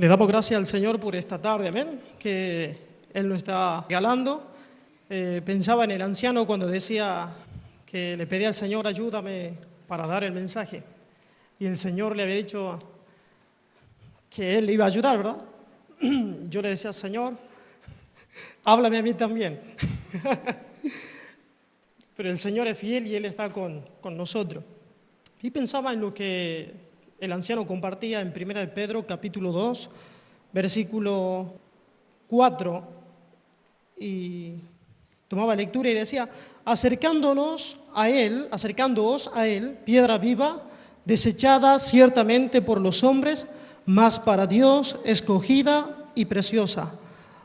Le damos gracias al Señor por esta tarde, amén, que Él nos está regalando. Pensaba en el anciano cuando decía que le pedía al Señor, ayúdame para dar el mensaje. Y el Señor le había dicho que Él le iba a ayudar, ¿verdad? Yo le decía, Señor, háblame a mí también. Pero el Señor es fiel y Él está con nosotros. Y pensaba en lo que el anciano compartía en 1 de Pedro, capítulo 2, versículo 4, y tomaba lectura y decía, acercándoos a Él, piedra viva, desechada ciertamente por los hombres, mas para Dios escogida y preciosa.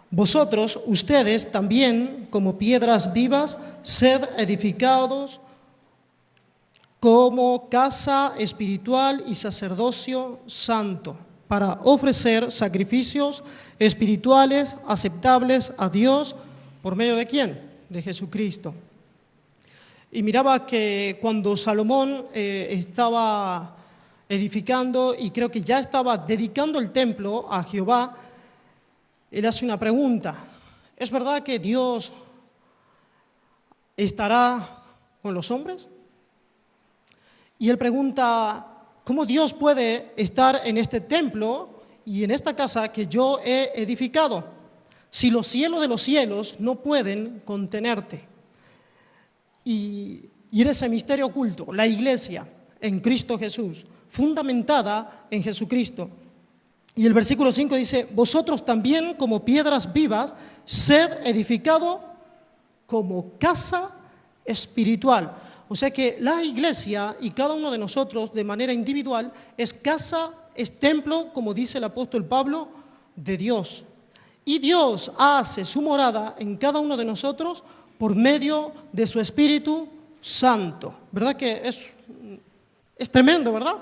Vosotros, ustedes también, como piedras vivas, sed edificados como casa espiritual y sacerdocio santo, para ofrecer sacrificios espirituales aceptables a Dios, ¿por medio de quién? De Jesucristo. Y miraba que cuando Salomón estaba edificando y creo que ya estaba dedicando el templo a Jehová, él hace una pregunta. ¿Es verdad que Dios estará con los hombres? Y él pregunta, ¿cómo Dios puede estar en este templo y en esta casa que yo he edificado? Si los cielos de los cielos no pueden contenerte. Y era ese misterio oculto, la iglesia en Cristo Jesús, fundamentada en Jesucristo. Y el versículo 5 dice, vosotros también como piedras vivas, sed edificado como casa espiritual. O sea que la iglesia y cada uno de nosotros de manera individual es casa, es templo, como dice el apóstol Pablo, de Dios. Y Dios hace su morada en cada uno de nosotros por medio de su Espíritu Santo. ¿Verdad que es tremendo, verdad?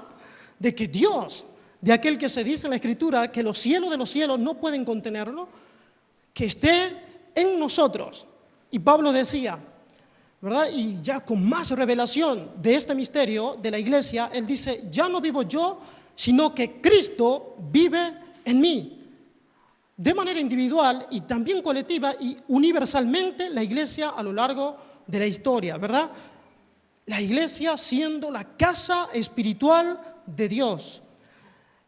De que Dios, de aquel que se dice en la Escritura que los cielos de los cielos no pueden contenerlo, que esté en nosotros. Y Pablo decía, ¿verdad? Y ya con más revelación de este misterio de la iglesia, él dice, ya no vivo yo, sino que Cristo vive en mí. De manera individual y también colectiva y universalmente la iglesia a lo largo de la historia, ¿verdad? La iglesia siendo la casa espiritual de Dios.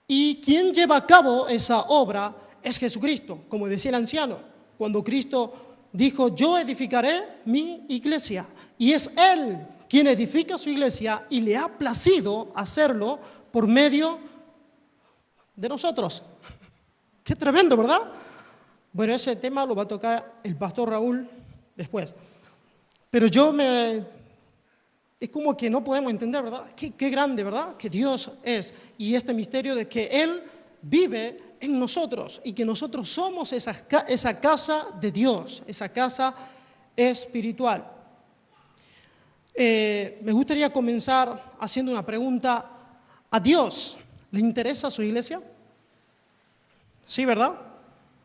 Y quien lleva a cabo esa obra es Jesucristo, como decía el anciano, cuando Cristo dijo, yo edificaré mi iglesia. Y es Él quien edifica su iglesia y le ha placido hacerlo por medio de nosotros. Qué tremendo, ¿verdad? Bueno, ese tema lo va a tocar el pastor Raúl después. Pero es como que no podemos entender, ¿verdad? Qué grande, ¿verdad? Que Dios es. Y este misterio de que Él vive en nosotros y que nosotros somos esa casa de Dios, esa casa espiritual. Me gustaría comenzar haciendo una pregunta. ¿A Dios le interesa su iglesia? Sí, ¿verdad?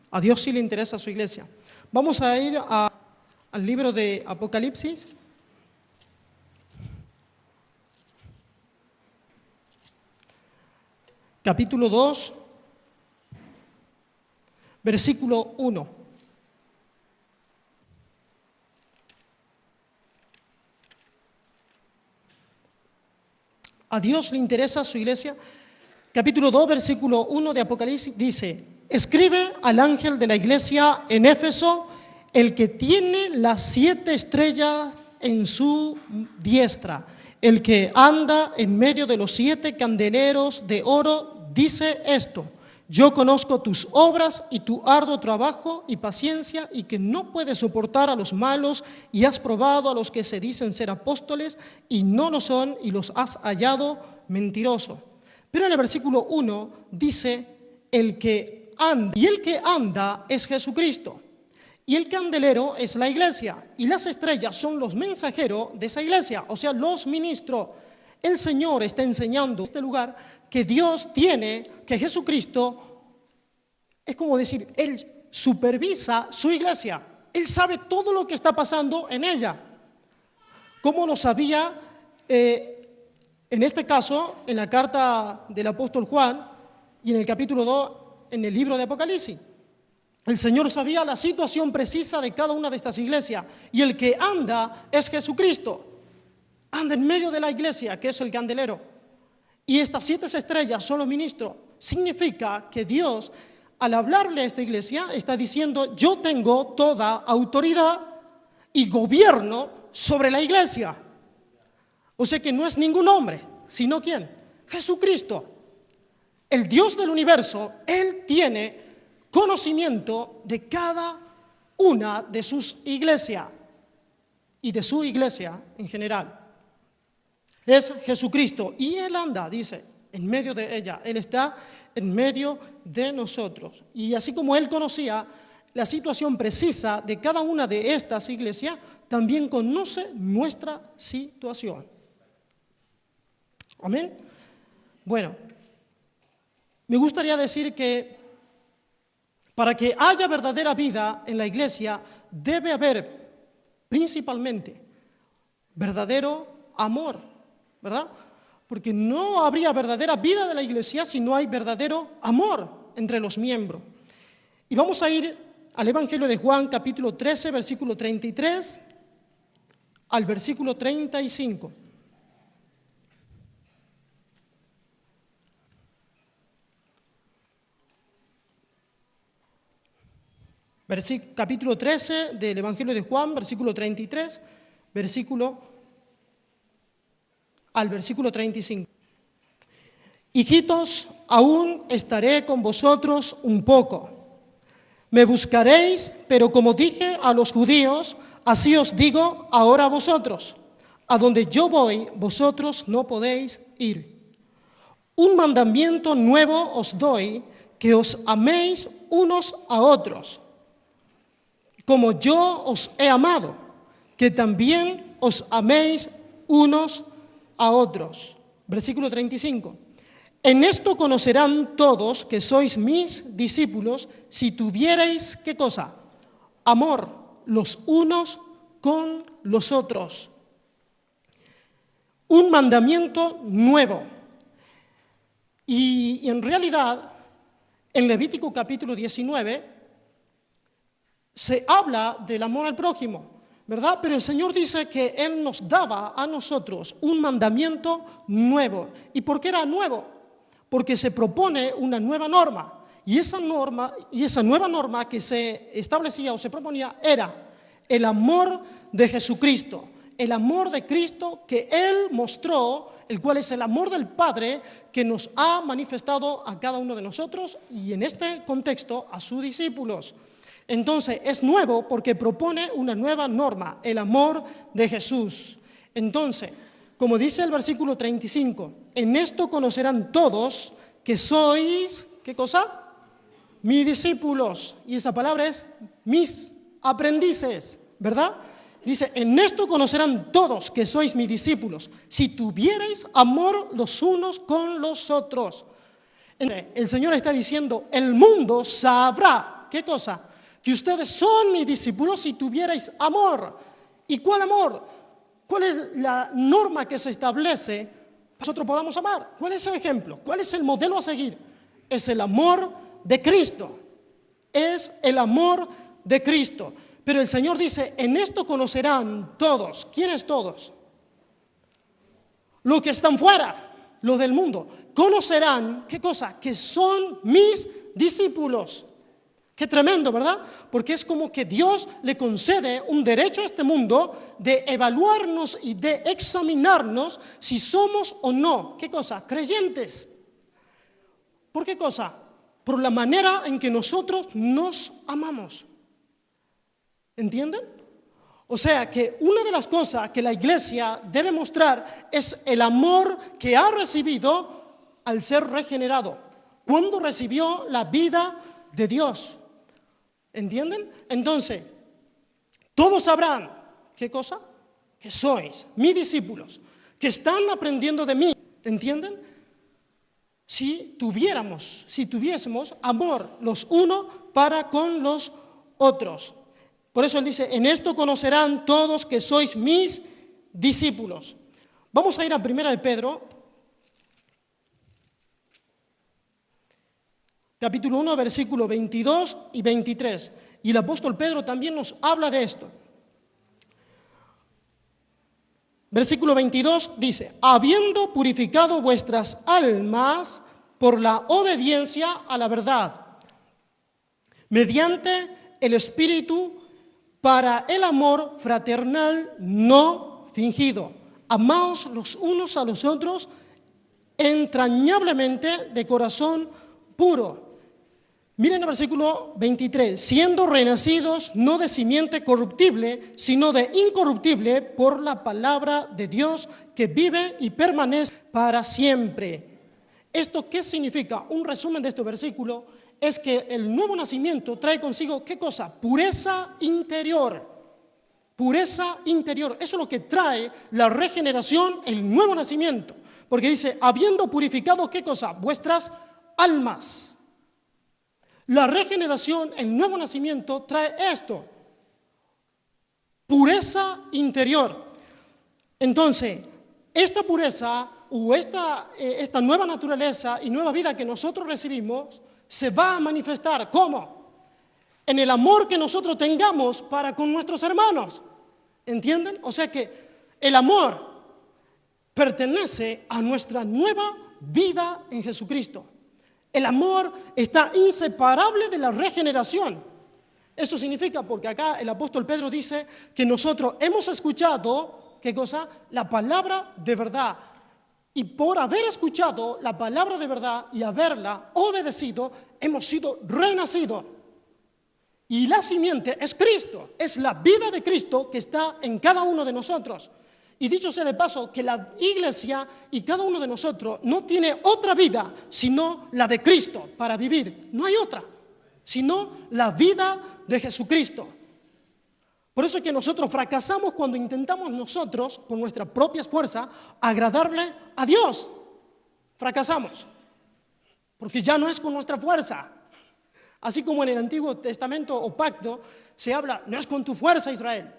A Dios sí le interesa su iglesia. Vamos a ir al libro de Apocalipsis. Capítulo 2. Versículo 1. ¿A Dios le interesa su iglesia? Capítulo 2, versículo 1 de Apocalipsis dice, escribe al ángel de la iglesia en Éfeso, el que tiene las 7 estrellas en su diestra, el que anda en medio de los 7 candeleros de oro, dice esto. Yo conozco tus obras y tu arduo trabajo y paciencia y que no puedes soportar a los malos y has probado a los que se dicen ser apóstoles y no lo son y los has hallado mentirosos. Pero en el versículo 1 dice el que anda y el que anda es Jesucristo y el candelero es la iglesia y las estrellas son los mensajeros de esa iglesia, o sea, los ministros. El Señor está enseñando en este lugar que Dios tiene, que Jesucristo, es como decir, Él supervisa su iglesia. Él sabe todo lo que está pasando en ella. Como lo sabía, en este caso, en la carta del apóstol Juan, y en el capítulo 2, en el libro de Apocalipsis. El Señor sabía la situación precisa de cada una de estas iglesias, y el que anda es Jesucristo. Anda en medio de la iglesia, que es el candelero. Y estas 7 estrellas son los ministros. Significa que Dios, al hablarle a esta iglesia, está diciendo: yo tengo toda autoridad y gobierno sobre la iglesia. O sea que no es ningún hombre, sino ¿quién? Jesucristo. El Dios del universo. Él tiene conocimiento de cada una de sus iglesias y de su iglesia en general. Es Jesucristo, y Él anda, dice, en medio de ella. Él está en medio de nosotros. Y así como Él conocía la situación precisa de cada una de estas iglesias, también conoce nuestra situación. Amén. Bueno, me gustaría decir que para que haya verdadera vida en la iglesia, debe haber principalmente verdadero amor, ¿verdad? Porque no habría verdadera vida de la iglesia si no hay verdadero amor entre los miembros. Y vamos a ir al Evangelio de Juan, capítulo 13, versículo 33 al versículo 35. Capítulo 13 del Evangelio de Juan, versículo 33, al versículo 35. Hijitos, aún estaré con vosotros un poco. Me buscaréis, pero como dije a los judíos, así os digo ahora a vosotros. A donde yo voy, vosotros no podéis ir. Un mandamiento nuevo os doy, que os améis unos a otros. Como yo os he amado, que también os améis unos a otros. Versículo 35. En esto conocerán todos que sois mis discípulos, si tuvierais, ¿qué cosa? Amor los unos con los otros. Un mandamiento nuevo. Y en realidad, en Levítico capítulo 19, se habla del amor al prójimo, ¿verdad? Pero el Señor dice que Él nos daba a nosotros un mandamiento nuevo. ¿Y por qué era nuevo? Porque se propone una nueva norma. Y esa nueva norma que se establecía o se proponía era el amor de Jesucristo. El amor de Cristo que Él mostró, el cual es el amor del Padre que nos ha manifestado a cada uno de nosotros y en este contexto a sus discípulos. Entonces es nuevo porque propone una nueva norma, el amor de Jesús. Entonces, como dice el versículo 35, en esto conocerán todos que sois, ¿qué cosa? Mis discípulos. Y esa palabra es mis aprendices, ¿verdad? Dice, en esto conocerán todos que sois mis discípulos, si tuvierais amor los unos con los otros. El Señor está diciendo, el mundo sabrá, ¿qué cosa? Que ustedes son mis discípulos si tuvierais amor. ¿Y cuál amor? ¿Cuál es la norma que se establece para que nosotros podamos amar? ¿Cuál es el ejemplo? ¿Cuál es el modelo a seguir? Es el amor de Cristo. Es el amor de Cristo. Pero el Señor dice, en esto conocerán todos. ¿Quiénes todos? Los que están fuera, los del mundo. Conocerán, ¿qué cosa? Que son mis discípulos. Qué tremendo, ¿verdad? Porque es como que Dios le concede un derecho a este mundo de evaluarnos y de examinarnos si somos o no, ¿qué cosa? Creyentes. ¿Por qué cosa? Por la manera en que nosotros nos amamos. ¿Entienden? O sea que una de las cosas que la iglesia debe mostrar es el amor que ha recibido al ser regenerado, cuando recibió la vida de Dios. ¿Entienden? Entonces, todos sabrán, ¿qué cosa? Que sois mis discípulos, que están aprendiendo de mí, ¿entienden? Si tuviésemos amor los unos para con los otros. Por eso Él dice, en esto conocerán todos que sois mis discípulos. Vamos a ir a 1 de Pedro. capítulo 1, versículos 22 y 23. Y el apóstol Pedro también nos habla de esto. Versículo 22 dice, habiendo purificado vuestras almas por la obediencia a la verdad, mediante el Espíritu, para el amor fraternal no fingido. Amaos los unos a los otros entrañablemente de corazón puro. Miren el versículo 23, siendo renacidos no de simiente corruptible, sino de incorruptible por la palabra de Dios que vive y permanece para siempre. ¿Esto qué significa? Un resumen de este versículo es que el nuevo nacimiento trae consigo, ¿qué cosa? Pureza interior. Pureza interior. Eso es lo que trae la regeneración, el nuevo nacimiento. Porque dice, habiendo purificado, ¿qué cosa? Vuestras almas. La regeneración, el nuevo nacimiento trae esto. Pureza interior. Entonces, esta pureza o esta nueva naturaleza y nueva vida que nosotros recibimos se va a manifestar. ¿Cómo? En el amor que nosotros tengamos para con nuestros hermanos. ¿Entienden? O sea que el amor pertenece a nuestra nueva vida en Jesucristo. El amor está inseparable de la regeneración. Esto significa, porque acá el apóstol Pedro dice que nosotros hemos escuchado, ¿qué cosa? La palabra de verdad. Y por haber escuchado la palabra de verdad y haberla obedecido, hemos sido renacidos. Y la simiente es Cristo, es la vida de Cristo que está en cada uno de nosotros. Y dicho sea de paso, que la iglesia y cada uno de nosotros no tiene otra vida sino la de Cristo para vivir. No hay otra, sino la vida de Jesucristo. Por eso es que nosotros fracasamos cuando intentamos nosotros, con nuestra propia fuerza, agradarle a Dios. Fracasamos, porque ya no es con nuestra fuerza. Así como en el Antiguo Testamento o Pacto se habla, no es con tu fuerza, Israel.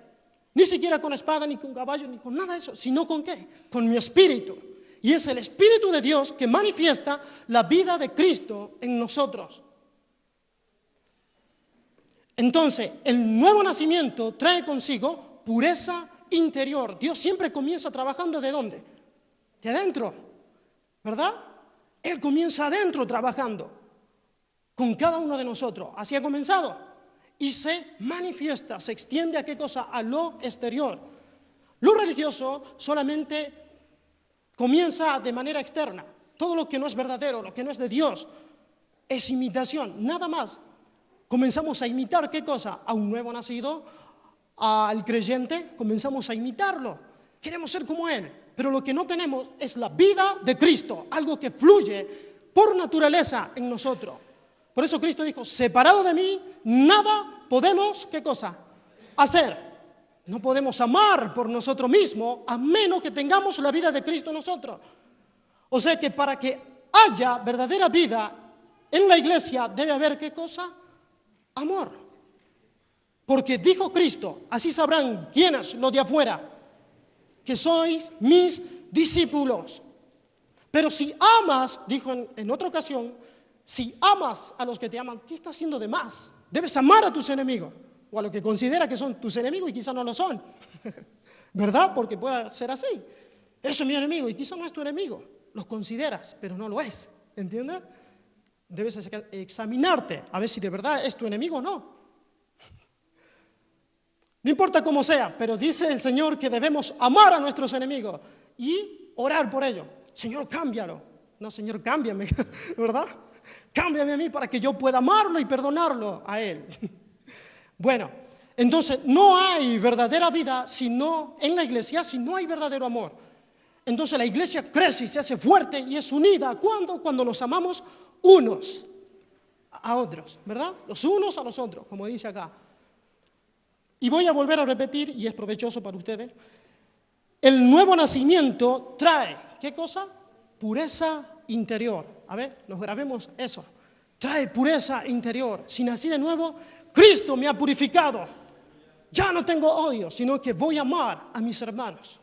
Ni siquiera con espada, ni con caballo, ni con nada de eso, sino con ¿qué? Con mi espíritu. Y es el Espíritu de Dios que manifiesta la vida de Cristo en nosotros. Entonces, el nuevo nacimiento trae consigo pureza interior. Dios siempre comienza trabajando ¿de dónde? De adentro, ¿verdad? Él comienza adentro trabajando con cada uno de nosotros. Así ha comenzado. Y se manifiesta, se extiende a qué cosa? A lo exterior. Lo religioso solamente comienza de manera externa. Todo lo que no es verdadero, lo que no es de Dios, es imitación, nada más. Comenzamos a imitar ¿qué cosa? A un nuevo nacido, al creyente, comenzamos a imitarlo. Queremos ser como Él, pero lo que no tenemos es la vida de Cristo, algo que fluye por naturaleza en nosotros. Por eso Cristo dijo, separado de mí, nada podemos, ¿qué cosa? Hacer. No podemos amar por nosotros mismos a menos que tengamos la vida de Cristo en nosotros. O sea que para que haya verdadera vida en la iglesia debe haber ¿qué cosa? Amor. Porque dijo Cristo, así sabrán quiénes los de afuera, que sois mis discípulos. Pero si amas, dijo en otra ocasión, si amas a los que te aman, ¿qué estás haciendo de más? Debes amar a tus enemigos, o a los que considera que son tus enemigos y quizás no lo son. ¿Verdad? Porque puede ser así. Eso es mi enemigo y quizás no es tu enemigo. Los consideras, pero no lo es. ¿Entiendes? Debes examinarte a ver si de verdad es tu enemigo o no. No importa cómo sea, pero dice el Señor que debemos amar a nuestros enemigos y orar por ellos. Señor, cámbialo. No, Señor, cámbiame, ¿verdad? Cámbiame a mí para que yo pueda amarlo y perdonarlo a Él. Bueno, entonces no hay verdadera vida sino en la iglesia si no hay verdadero amor. Entonces la iglesia crece y se hace fuerte y es unida. ¿Cuándo? Cuando nos amamos unos a otros, ¿verdad? Los unos a los otros, como dice acá. Y voy a volver a repetir, y es provechoso para ustedes, el nuevo nacimiento trae, ¿qué cosa? Pureza interior. A ver, nos grabemos eso. Trae pureza interior. Si nací de nuevo, Cristo me ha purificado. Ya no tengo odio, sino que voy a amar a mis hermanos.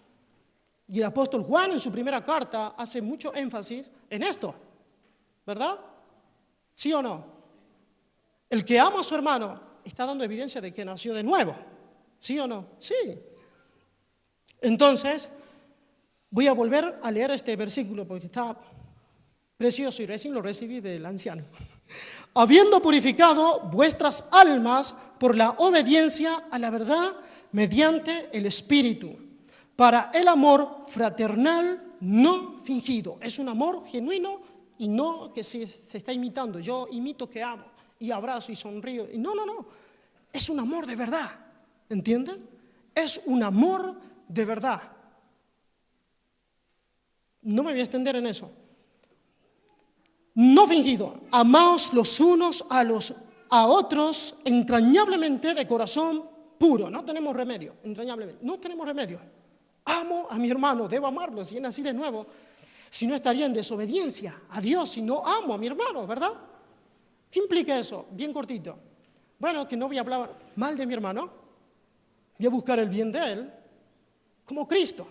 Y el apóstol Juan en su primera carta hace mucho énfasis en esto, ¿verdad? ¿Sí o no? El que ama a su hermano está dando evidencia de que nació de nuevo. ¿Sí o no? Sí. Entonces, voy a volver a leer este versículo porque está precioso y recién lo recibí del anciano. Habiendo purificado vuestras almas por la obediencia a la verdad mediante el Espíritu, para el amor fraternal no fingido. Es un amor genuino y no que se está imitando. Yo imito que amo y abrazo y sonrío. Y no. Es un amor de verdad. ¿Entienden? Es un amor de verdad. No me voy a extender en eso. No fingido. Amaos los unos a otros entrañablemente de corazón puro. No tenemos remedio. Entrañablemente. No tenemos remedio. Amo a mi hermano. Debo amarlo. Si nací de nuevo, si no estaría en desobediencia a Dios, si no amo a mi hermano, ¿verdad? ¿Qué implica eso? Bien cortito. Bueno, que no voy a hablar mal de mi hermano. Voy a buscar el bien de él, como Cristo.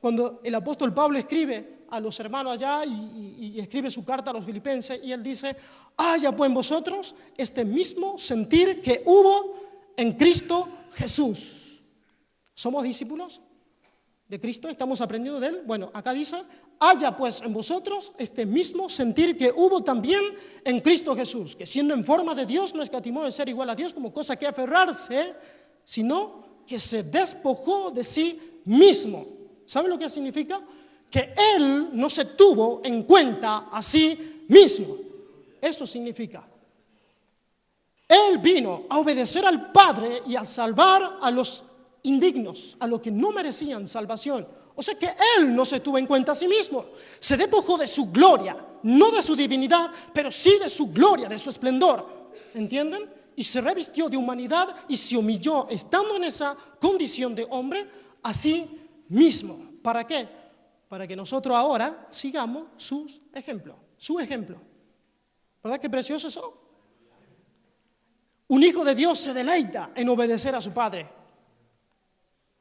Cuando el apóstol Pablo escribe a los hermanos allá y escribe su carta a los filipenses, y él dice: haya pues en vosotros este mismo sentir que hubo en Cristo Jesús. ¿Somos discípulos de Cristo? ¿Estamos aprendiendo de él? Bueno, acá dice: haya pues en vosotros este mismo sentir que hubo también en Cristo Jesús, que siendo en forma de Dios no escatimó de ser igual a Dios como cosa que aferrarse, sino que se despojó de sí mismo. ¿Saben lo que significa? Que Él no se tuvo en cuenta a sí mismo. Eso significa. Él vino a obedecer al Padre y a salvar a los indignos, a los que no merecían salvación. O sea que Él no se tuvo en cuenta a sí mismo. Se despojó de su gloria, no de su divinidad, pero sí de su gloria, de su esplendor. ¿Entienden? Y se revistió de humanidad y se humilló, estando en esa condición de hombre, a sí mismo. ¿Para qué? Para que nosotros ahora sigamos su ejemplo. ¿Verdad qué precioso eso? Un hijo de Dios se deleita en obedecer a su Padre.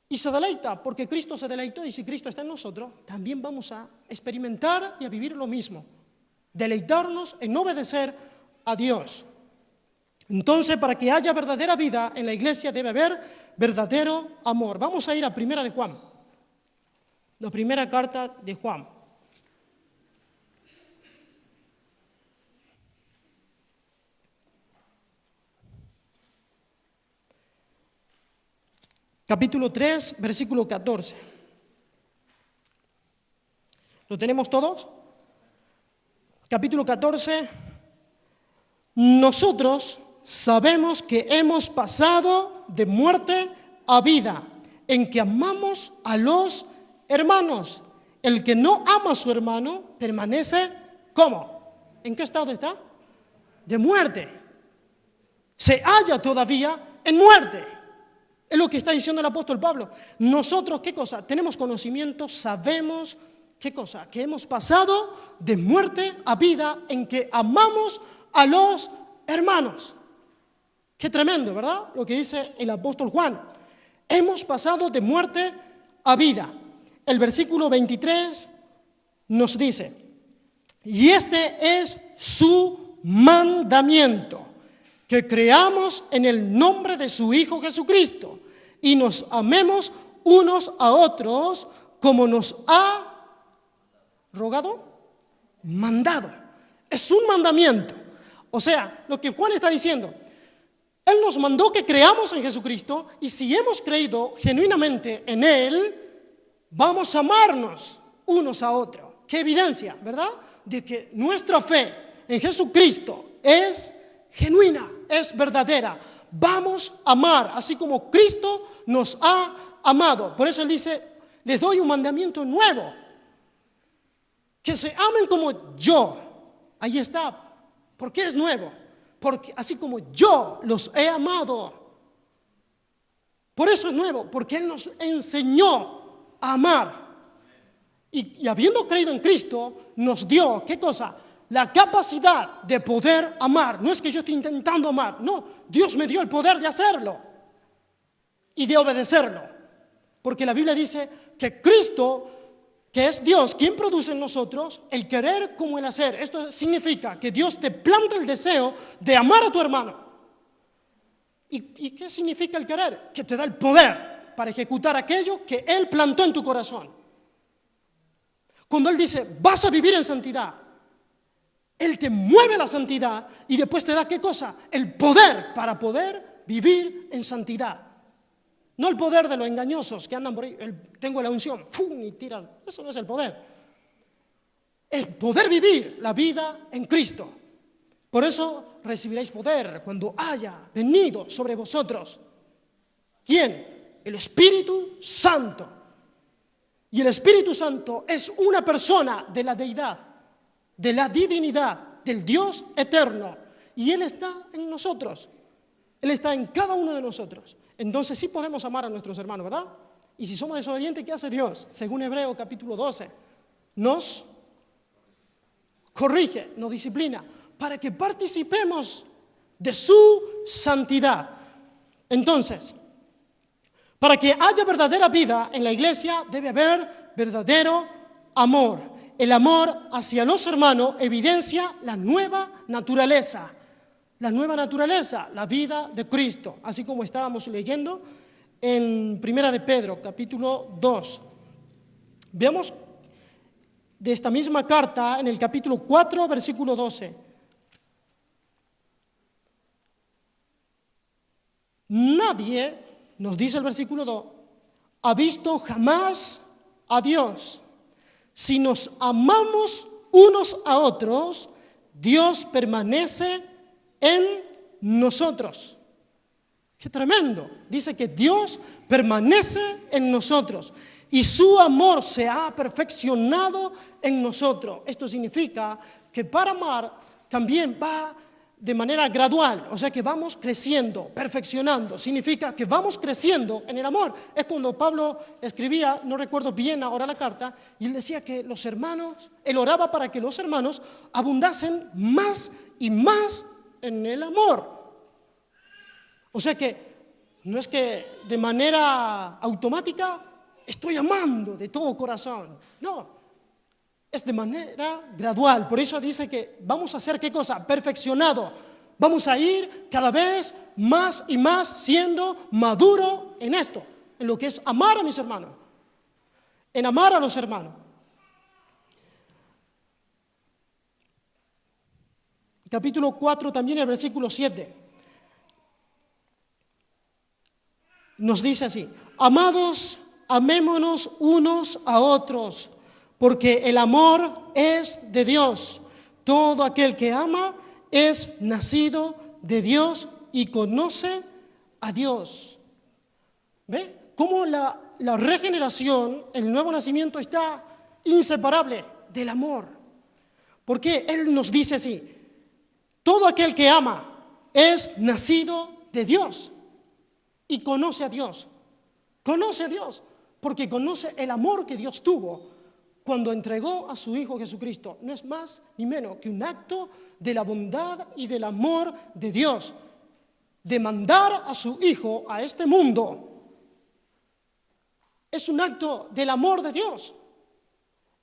Y se deleita porque Cristo se deleitó, y si Cristo está en nosotros, también vamos a experimentar y a vivir lo mismo. Deleitarnos en obedecer a Dios. Entonces, para que haya verdadera vida en la iglesia debe haber verdadero amor. Vamos a ir a Primera de Juan, la primera carta de Juan. Capítulo 3, versículo 14. ¿Lo tenemos todos? Capítulo 14. Nosotros sabemos que hemos pasado de muerte a vida, en que amamos a los hermanos. El que no ama a su hermano permanece, ¿cómo? ¿En qué estado está? De muerte. Se halla todavía en muerte. Es lo que está diciendo el apóstol Pablo. Nosotros, ¿qué cosa? Tenemos conocimiento, sabemos, ¿qué cosa? Que hemos pasado de muerte a vida en que amamos a los hermanos. Qué tremendo, ¿verdad? Lo que dice el apóstol Juan. Hemos pasado de muerte a vida. El versículo 23 nos dice: y este es su mandamiento, que creamos en el nombre de su Hijo Jesucristo y nos amemos unos a otros como nos ha rogado, mandado. Es un mandamiento. O sea, lo que Juan está diciendo, Él nos mandó que creamos en Jesucristo, y si hemos creído genuinamente en Él, vamos a amarnos unos a otros. Qué evidencia, ¿verdad? De que nuestra fe en Jesucristo es genuina, es verdadera. Vamos a amar, así como Cristo nos ha amado. Por eso Él dice: les doy un mandamiento nuevo, que se amen como yo. Ahí está. ¿Por qué es nuevo? Porque así como yo los he amado. Por eso es nuevo, porque Él nos enseñó a amar. Y habiendo creído en Cristo, nos dio, ¿qué cosa? La capacidad de poder amar. No es que yo esté intentando amar, no. Dios me dio el poder de hacerlo y de obedecerlo. Porque la Biblia dice que Cristo que es Dios quien produce en nosotros el querer como el hacer. Esto significa que Dios te planta el deseo de amar a tu hermano. ¿Y qué significa el querer? Que te da el poder para ejecutar aquello que Él plantó en tu corazón. Cuando Él dice, vas a vivir en santidad, Él te mueve la santidad y después te da, ¿qué cosa? El poder para poder vivir en santidad. No el poder de los engañosos que andan por ahí, tengo la unción, ¡fum!, y tiran. Eso no es el poder. Es poder vivir la vida en Cristo. Por eso recibiréis poder cuando haya venido sobre vosotros. ¿Quién? El Espíritu Santo. Y el Espíritu Santo es una persona de la deidad, de la divinidad, del Dios eterno. Y Él está en nosotros. Él está en cada uno de nosotros. Entonces sí podemos amar a nuestros hermanos, ¿verdad? Y si somos desobedientes, ¿qué hace Dios? Según Hebreos capítulo 12, nos corrige, nos disciplina, para que participemos de su santidad. Entonces, para que haya verdadera vida en la iglesia, debe haber verdadero amor. El amor hacia los hermanos evidencia la nueva naturaleza. La nueva naturaleza, la vida de Cristo, así como estábamos leyendo en Primera de Pedro, capítulo 2. Veamos de esta misma carta en el capítulo 4, versículo 12. Nadie, nos dice el versículo 2, ha visto jamás a Dios. Si nos amamos unos a otros, Dios permanece en nosotros. ¡Qué tremendo! Dice que Dios permanece en nosotros y su amor se ha perfeccionado en nosotros. Esto significa que para amar también va de manera gradual, o sea que vamos creciendo, perfeccionando. Significa que vamos creciendo en el amor. Es cuando Pablo escribía, no recuerdo bien ahora la carta, y él decía que los hermanos, él oraba para que los hermanos abundasen más y más en el amor. O sea que no es que de manera automática estoy amando de todo corazón. No, es de manera gradual. Por eso dice que vamos a hacer, ¿qué cosa? Perfeccionado. Vamos a ir cada vez más y más siendo maduro en esto, en lo que es amar a mis hermanos, en amar a los hermanos. Capítulo 4, también el versículo 7. Nos dice así: amados, amémonos unos a otros, porque el amor es de Dios. Todo aquel que ama es nacido de Dios y conoce a Dios. ¿Ve? Cómo la regeneración, el nuevo nacimiento está inseparable del amor. Porque Él nos dice así: todo aquel que ama es nacido de Dios y conoce a Dios. Conoce a Dios porque conoce el amor que Dios tuvo cuando entregó a su Hijo Jesucristo. No es más ni menos que un acto de la bondad y del amor de Dios, de mandar a su Hijo a este mundo. Es un acto del amor de Dios.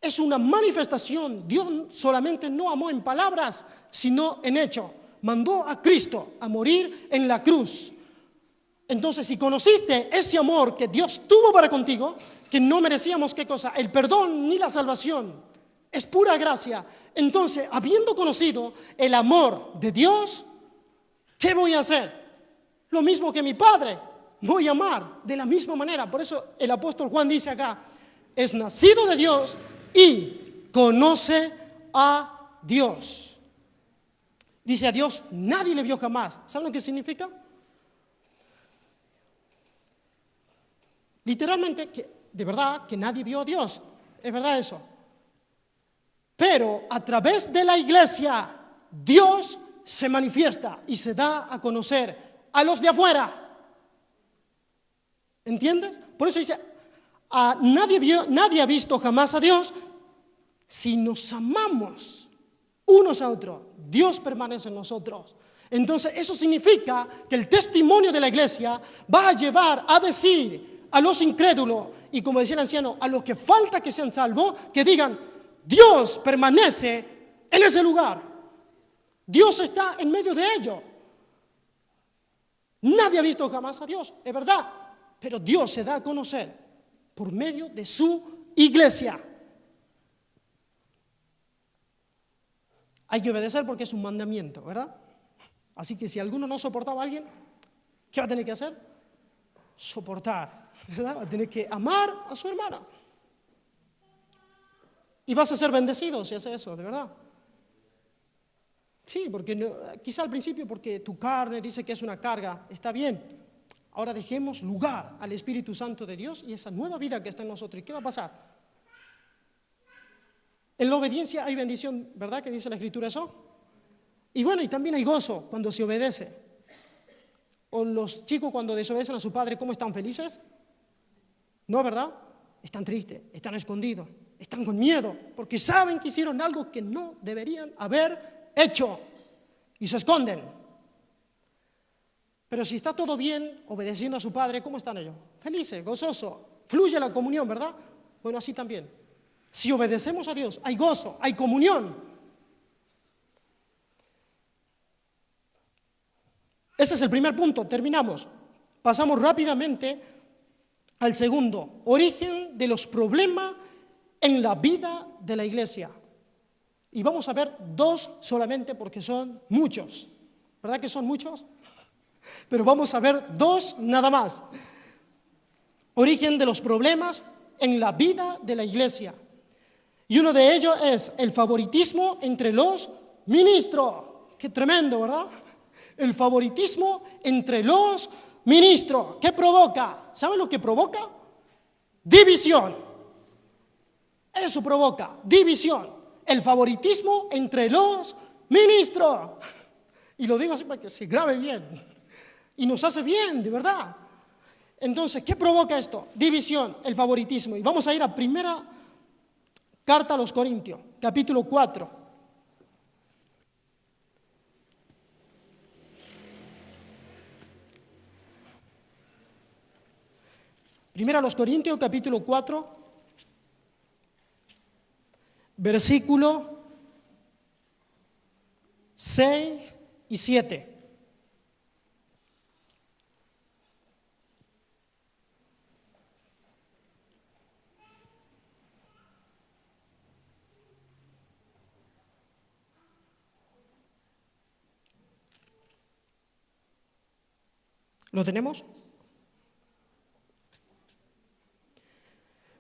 Es una manifestación. Dios solamente no amó en palabras, sino en hecho. Mandó a Cristo a morir en la cruz. Entonces, si conociste ese amor que Dios tuvo para contigo, que no merecíamos, ¿qué cosa? El perdón ni la salvación. Es pura gracia. Entonces, habiendo conocido el amor de Dios, ¿qué voy a hacer? Lo mismo que mi Padre. Voy a amar de la misma manera. Por eso el apóstol Juan dice acá: es nacido de Dios y conoce a Dios. Dice: a Dios nadie le vio jamás. ¿Saben lo que significa? Literalmente, que de verdad que nadie vio a Dios. Es verdad eso. Pero a través de la iglesia, Dios se manifiesta y se da a conocer a los de afuera. ¿Entiendes? Por eso dice: nadie ha visto jamás a Dios. Si nos amamos unos a otros, Dios permanece en nosotros. Entonces eso significa que el testimonio de la iglesia va a llevar a decir a los incrédulos Y como decía el anciano, a los que falta que sean salvos, que digan, Dios permanece en ese lugar. Dios está en medio de ellos. Nadie ha visto jamás a Dios, es verdad, pero Dios se da a conocer por medio de su iglesia. Hay que obedecer porque es un mandamiento, ¿verdad? Así que si alguno no soportaba a alguien, ¿qué va a tener que hacer? Soportar, ¿verdad? Va a tener que amar a su hermana. Y vas a ser bendecido si haces eso, de verdad. Sí, porque no, quizá al principio porque tu carne dice que es una carga, está bien. Ahora dejemos lugar al Espíritu Santo de Dios y esa nueva vida que está en nosotros. ¿Y qué va a pasar? En la obediencia hay bendición, ¿verdad? ¿Qué dice la Escritura eso? Y bueno, y también hay gozo cuando se obedece. O los chicos cuando desobedecen a su padre, ¿cómo están? ¿Felices? No, ¿verdad? Están tristes, están escondidos, están con miedo, porque saben que hicieron algo que no deberían haber hecho y se esconden. Pero si está todo bien, obedeciendo a su padre, ¿cómo están ellos? Felices, gozosos, fluye la comunión, ¿verdad? Bueno, así también. Si obedecemos a Dios, hay gozo, hay comunión. Ese es el primer punto, terminamos. Pasamos rápidamente al segundo, origen de los problemas en la vida de la iglesia. Y vamos a ver dos solamente porque son muchos. ¿Verdad que son muchos? Pero vamos a ver dos nada más. Origen de los problemas en la vida de la iglesia. Y uno de ellos es el favoritismo entre los ministros. Qué tremendo, ¿verdad? El favoritismo entre los ministros. ¿Qué provoca? ¿Saben lo que provoca? División. Eso provoca división. El favoritismo entre los ministros. Y lo digo así para que se grabe bien. Y nos hace bien, de verdad. Entonces, ¿qué provoca esto? División, el favoritismo. Y vamos a ir a primera carta a los Corintios, capítulo 4. Primera a los Corintios, capítulo 4, versículo 6 y 7. ¿Lo tenemos?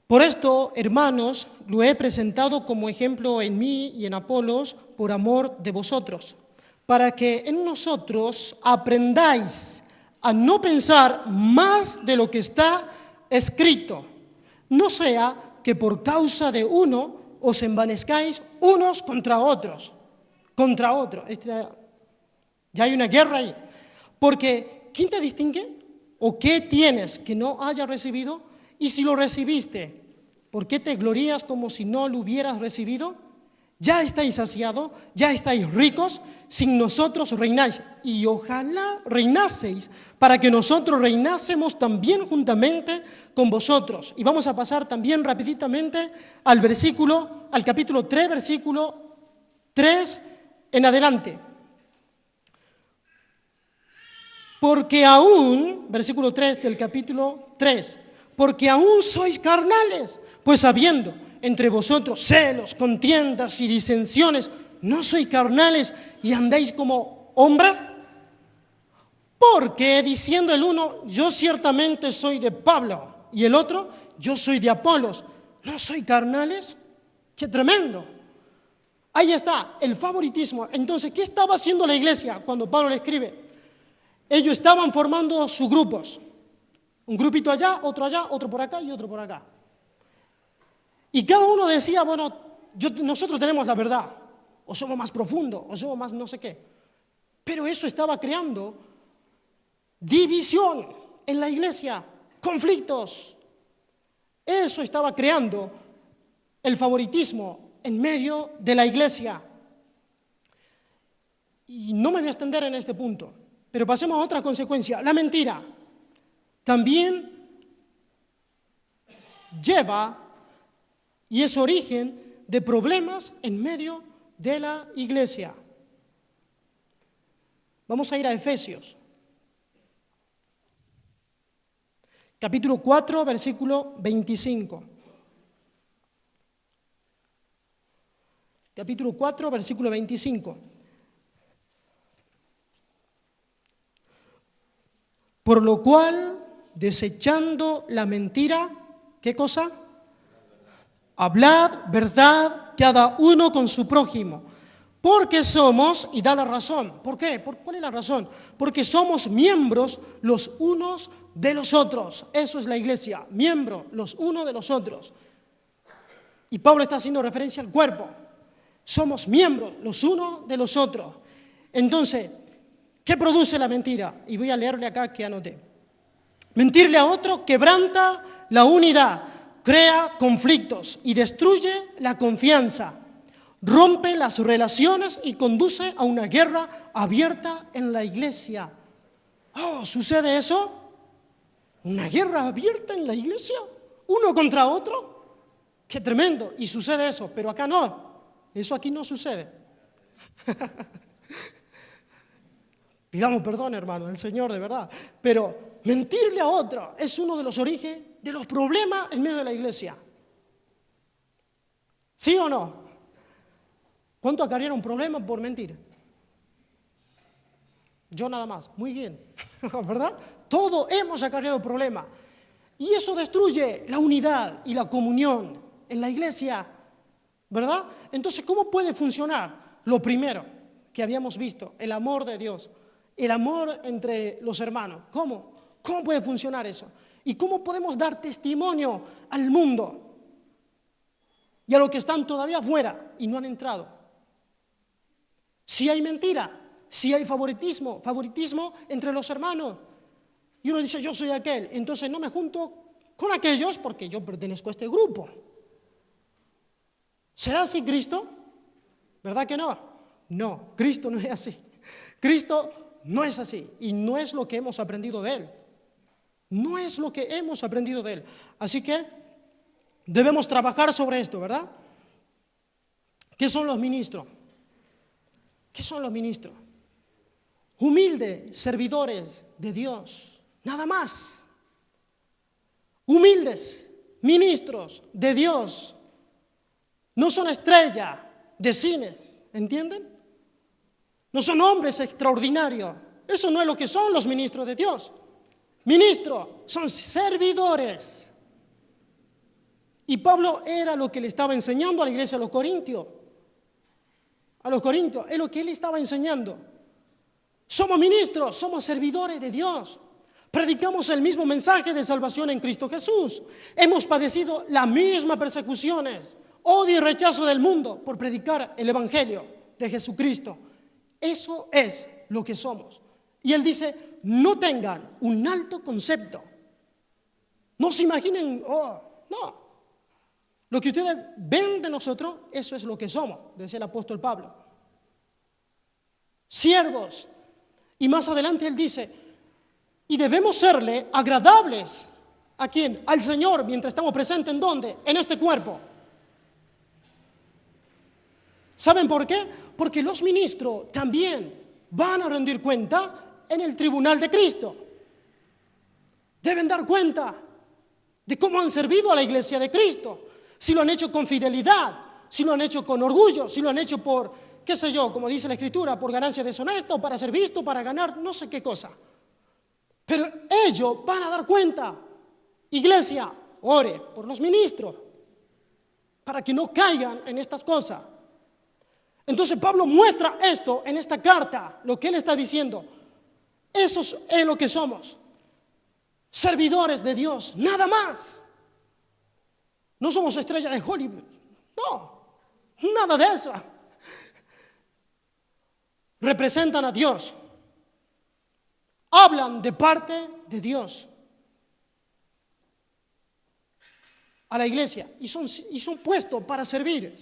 Por esto, hermanos, lo he presentado como ejemplo en mí y en Apolos por amor de vosotros, para que en nosotros aprendáis a no pensar más de lo que está escrito, no sea que por causa de uno os envanezcáis unos contra otros. Ya hay una guerra ahí. Porque, ¿quién te distingue? ¿O qué tienes que no hayas recibido? Y si lo recibiste, ¿por qué te glorías como si no lo hubieras recibido? Ya estáis saciados, ya estáis ricos, sin nosotros reináis. Y ojalá reinaseis para que nosotros reinásemos también juntamente con vosotros. Y vamos a pasar también rapiditamente al capítulo 3, versículo 3 en adelante. Porque aún, versículo 3 del capítulo 3, porque aún sois carnales, pues habiendo entre vosotros celos, contiendas y disensiones, ¿no sois carnales y andáis como hombres? Porque diciendo el uno, yo ciertamente soy de Pablo, y el otro, yo soy de Apolos, ¿no sois carnales? ¡Qué tremendo! Ahí está, el favoritismo. Entonces, ¿qué estaba haciendo la iglesia cuando Pablo le escribe? Ellos estaban formando sus grupos. Un grupito allá, otro por acá y otro por acá. Y cada uno decía, bueno, nosotros tenemos la verdad. O somos más profundos, o somos más no sé qué. Pero eso estaba creando división en la iglesia, conflictos. Eso estaba creando el favoritismo en medio de la iglesia. Y no me voy a extender en este punto. Pero pasemos a otra consecuencia, la mentira. También lleva y es origen de problemas en medio de la iglesia. Vamos a ir a Efesios, capítulo 4, versículo 25. Capítulo 4, versículo 25. Por lo cual, desechando la mentira, ¿qué cosa? Hablad verdad cada uno con su prójimo, porque somos, y da la razón. ¿Por qué? ¿Cuál es la razón? Porque somos miembros los unos de los otros. Eso es la iglesia, miembros los unos de los otros. Y Pablo está haciendo referencia al cuerpo. Somos miembros los unos de los otros. Entonces, ¿qué produce la mentira? Y voy a leerle acá que anoté. Mentirle a otro quebranta la unidad, crea conflictos y destruye la confianza, rompe las relaciones y conduce a una guerra abierta en la iglesia. Oh, ¿sucede eso? ¿Una guerra abierta en la iglesia? ¿Uno contra otro? ¡Qué tremendo! Y sucede eso, pero acá no. Eso aquí no sucede. Pidamos perdón, hermano, al Señor de verdad. Pero mentirle a otro es uno de los orígenes de los problemas en medio de la iglesia. ¿Sí o no? ¿Cuánto acarrearon problemas por mentir? Yo nada más. Muy bien. ¿Verdad? Todos hemos acarreado problemas. Y eso destruye la unidad y la comunión en la iglesia. ¿Verdad? Entonces, ¿cómo puede funcionar? Lo primero que habíamos visto, el amor de Dios, el amor entre los hermanos. ¿Cómo? ¿Cómo puede funcionar eso? ¿Y cómo podemos dar testimonio al mundo y a los que están todavía afuera y no han entrado? Si hay mentira, si hay favoritismo entre los hermanos, y uno dice, yo soy aquel, entonces no me junto con aquellos porque yo pertenezco a este grupo. ¿Será así Cristo? ¿Verdad que no? No, Cristo no es así. Cristo no es así y no es lo que hemos aprendido de Él. No es lo que hemos aprendido de Él. Así que debemos trabajar sobre esto, ¿verdad? ¿Qué son los ministros? ¿Qué son los ministros? Humildes servidores de Dios, nada más. Humildes ministros de Dios. No son estrellas de cines, ¿entienden? No son hombres extraordinarios. Eso no es lo que son los ministros de Dios. Ministros son servidores. Y Pablo era lo que le estaba enseñando a la iglesia de los Corintios. A los Corintios, es lo que él estaba enseñando. Somos ministros, somos servidores de Dios. Predicamos el mismo mensaje de salvación en Cristo Jesús. Hemos padecido las mismas persecuciones, odio y rechazo del mundo por predicar el Evangelio de Jesucristo. Eso es lo que somos. Y él dice, no tengan un alto concepto. No se imaginen, no. Lo que ustedes ven de nosotros, eso es lo que somos, decía el apóstol Pablo. Siervos. Y más adelante él dice, y debemos serle agradables. ¿A quién? Al Señor, mientras estamos presentes, ¿en dónde? En este cuerpo. ¿Saben por qué? Porque los ministros también van a rendir cuenta en el tribunal de Cristo. Deben dar cuenta de cómo han servido a la iglesia de Cristo. Si lo han hecho con fidelidad, si lo han hecho con orgullo, si lo han hecho por, qué sé yo, como dice la Escritura, por ganancia deshonesta o para ser visto, para ganar no sé qué cosa. Pero ellos van a dar cuenta. Iglesia, ore por los ministros para que no caigan en estas cosas. Entonces Pablo muestra esto en esta carta, lo que él está diciendo. Eso es lo que somos. Servidores de Dios, nada más. No somos estrellas de Hollywood. No, nada de eso. Representan a Dios. Hablan de parte de Dios a la iglesia y son puestos para servir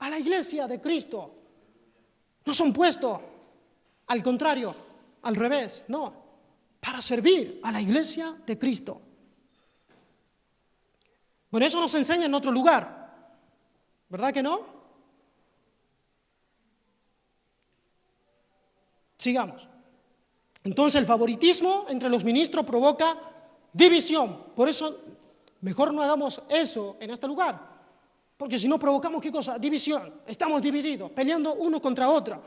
a la iglesia de Cristo. No son puestos al contrario, al revés, no, para servir a la iglesia de Cristo. Bueno, eso nos enseña en otro lugar, ¿verdad que no? Sigamos. Entonces el favoritismo entre los ministros provoca división. Por eso mejor no hagamos eso en este lugar. Porque si no provocamos, ¿qué cosa? División. Estamos divididos, peleando uno contra otro.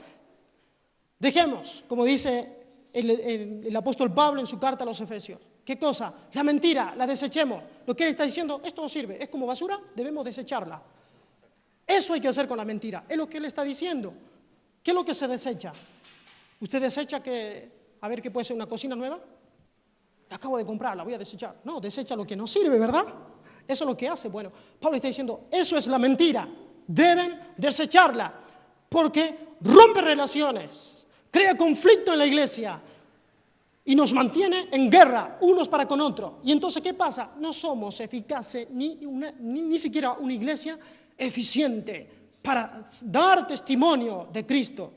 Dejemos, como dice el apóstol Pablo en su carta a los Efesios. ¿Qué cosa? La mentira, la desechemos. Lo que él está diciendo, esto no sirve, es como basura, debemos desecharla. Eso hay que hacer con la mentira, es lo que él está diciendo. ¿Qué es lo que se desecha? ¿Usted desecha a ver qué puede ser una cocina nueva? La acabo de comprar, la voy a desechar. No, desecha lo que no sirve, ¿verdad? Eso es lo que hace. Bueno, Pablo está diciendo, eso es la mentira. Deben desecharla, porque rompe relaciones, crea conflicto en la iglesia y nos mantiene en guerra unos para con otros. Y entonces, ¿qué pasa? No somos eficaces, ni siquiera una iglesia eficiente para dar testimonio de Cristo.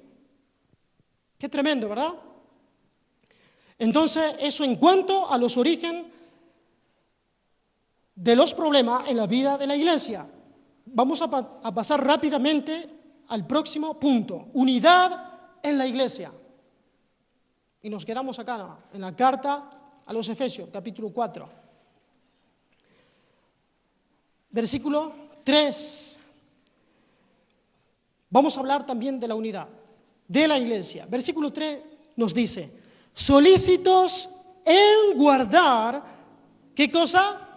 Qué tremendo, ¿verdad? Entonces, eso en cuanto a los orígenes de los problemas en la vida de la iglesia. Vamos a pasar rápidamente al próximo punto. Unidad en la iglesia. Y nos quedamos acá, en la carta a los Efesios, capítulo 4. Versículo 3. Vamos a hablar también de la unidad de la iglesia. Versículo 3 nos dice, solícitos en guardar, ¿qué cosa?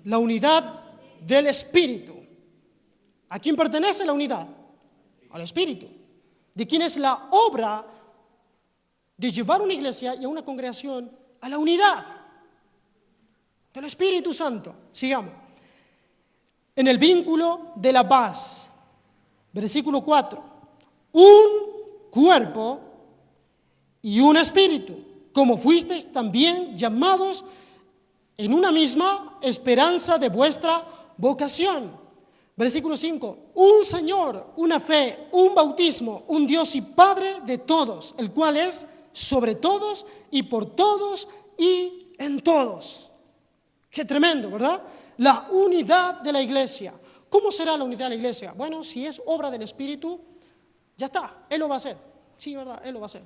La unidad del Espíritu. ¿A quién pertenece la unidad? Al Espíritu. ¿De quién es la obra de llevar una iglesia y a una congregación a la unidad? Del Espíritu Santo. Sigamos. En el vínculo de la paz. Versículo 4. Un cuerpo y un espíritu, como fuisteis también llamados en una misma esperanza de vuestra vocación. Versículo 5. Un Señor, una fe, un bautismo, un Dios y Padre de todos, el cual es sobre todos y por todos y en todos. Qué tremendo, ¿verdad? La unidad de la iglesia. ¿Cómo será la unidad de la iglesia? Bueno, si es obra del Espíritu, ya está, Él lo va a hacer. Sí, ¿verdad? Él lo va a hacer.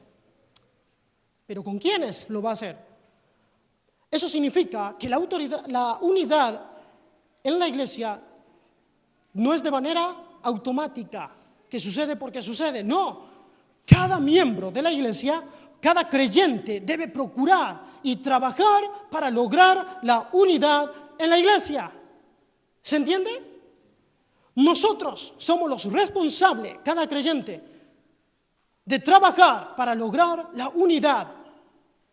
Pero ¿con quiénes lo va a hacer? Eso significa que la unidad en la iglesia no es de manera automática, que sucede porque sucede. No, cada miembro de la iglesia, cada creyente debe procurar y trabajar para lograr la unidad en la iglesia. ¿Se entiende? Nosotros somos los responsables, cada creyente, de trabajar para lograr la unidad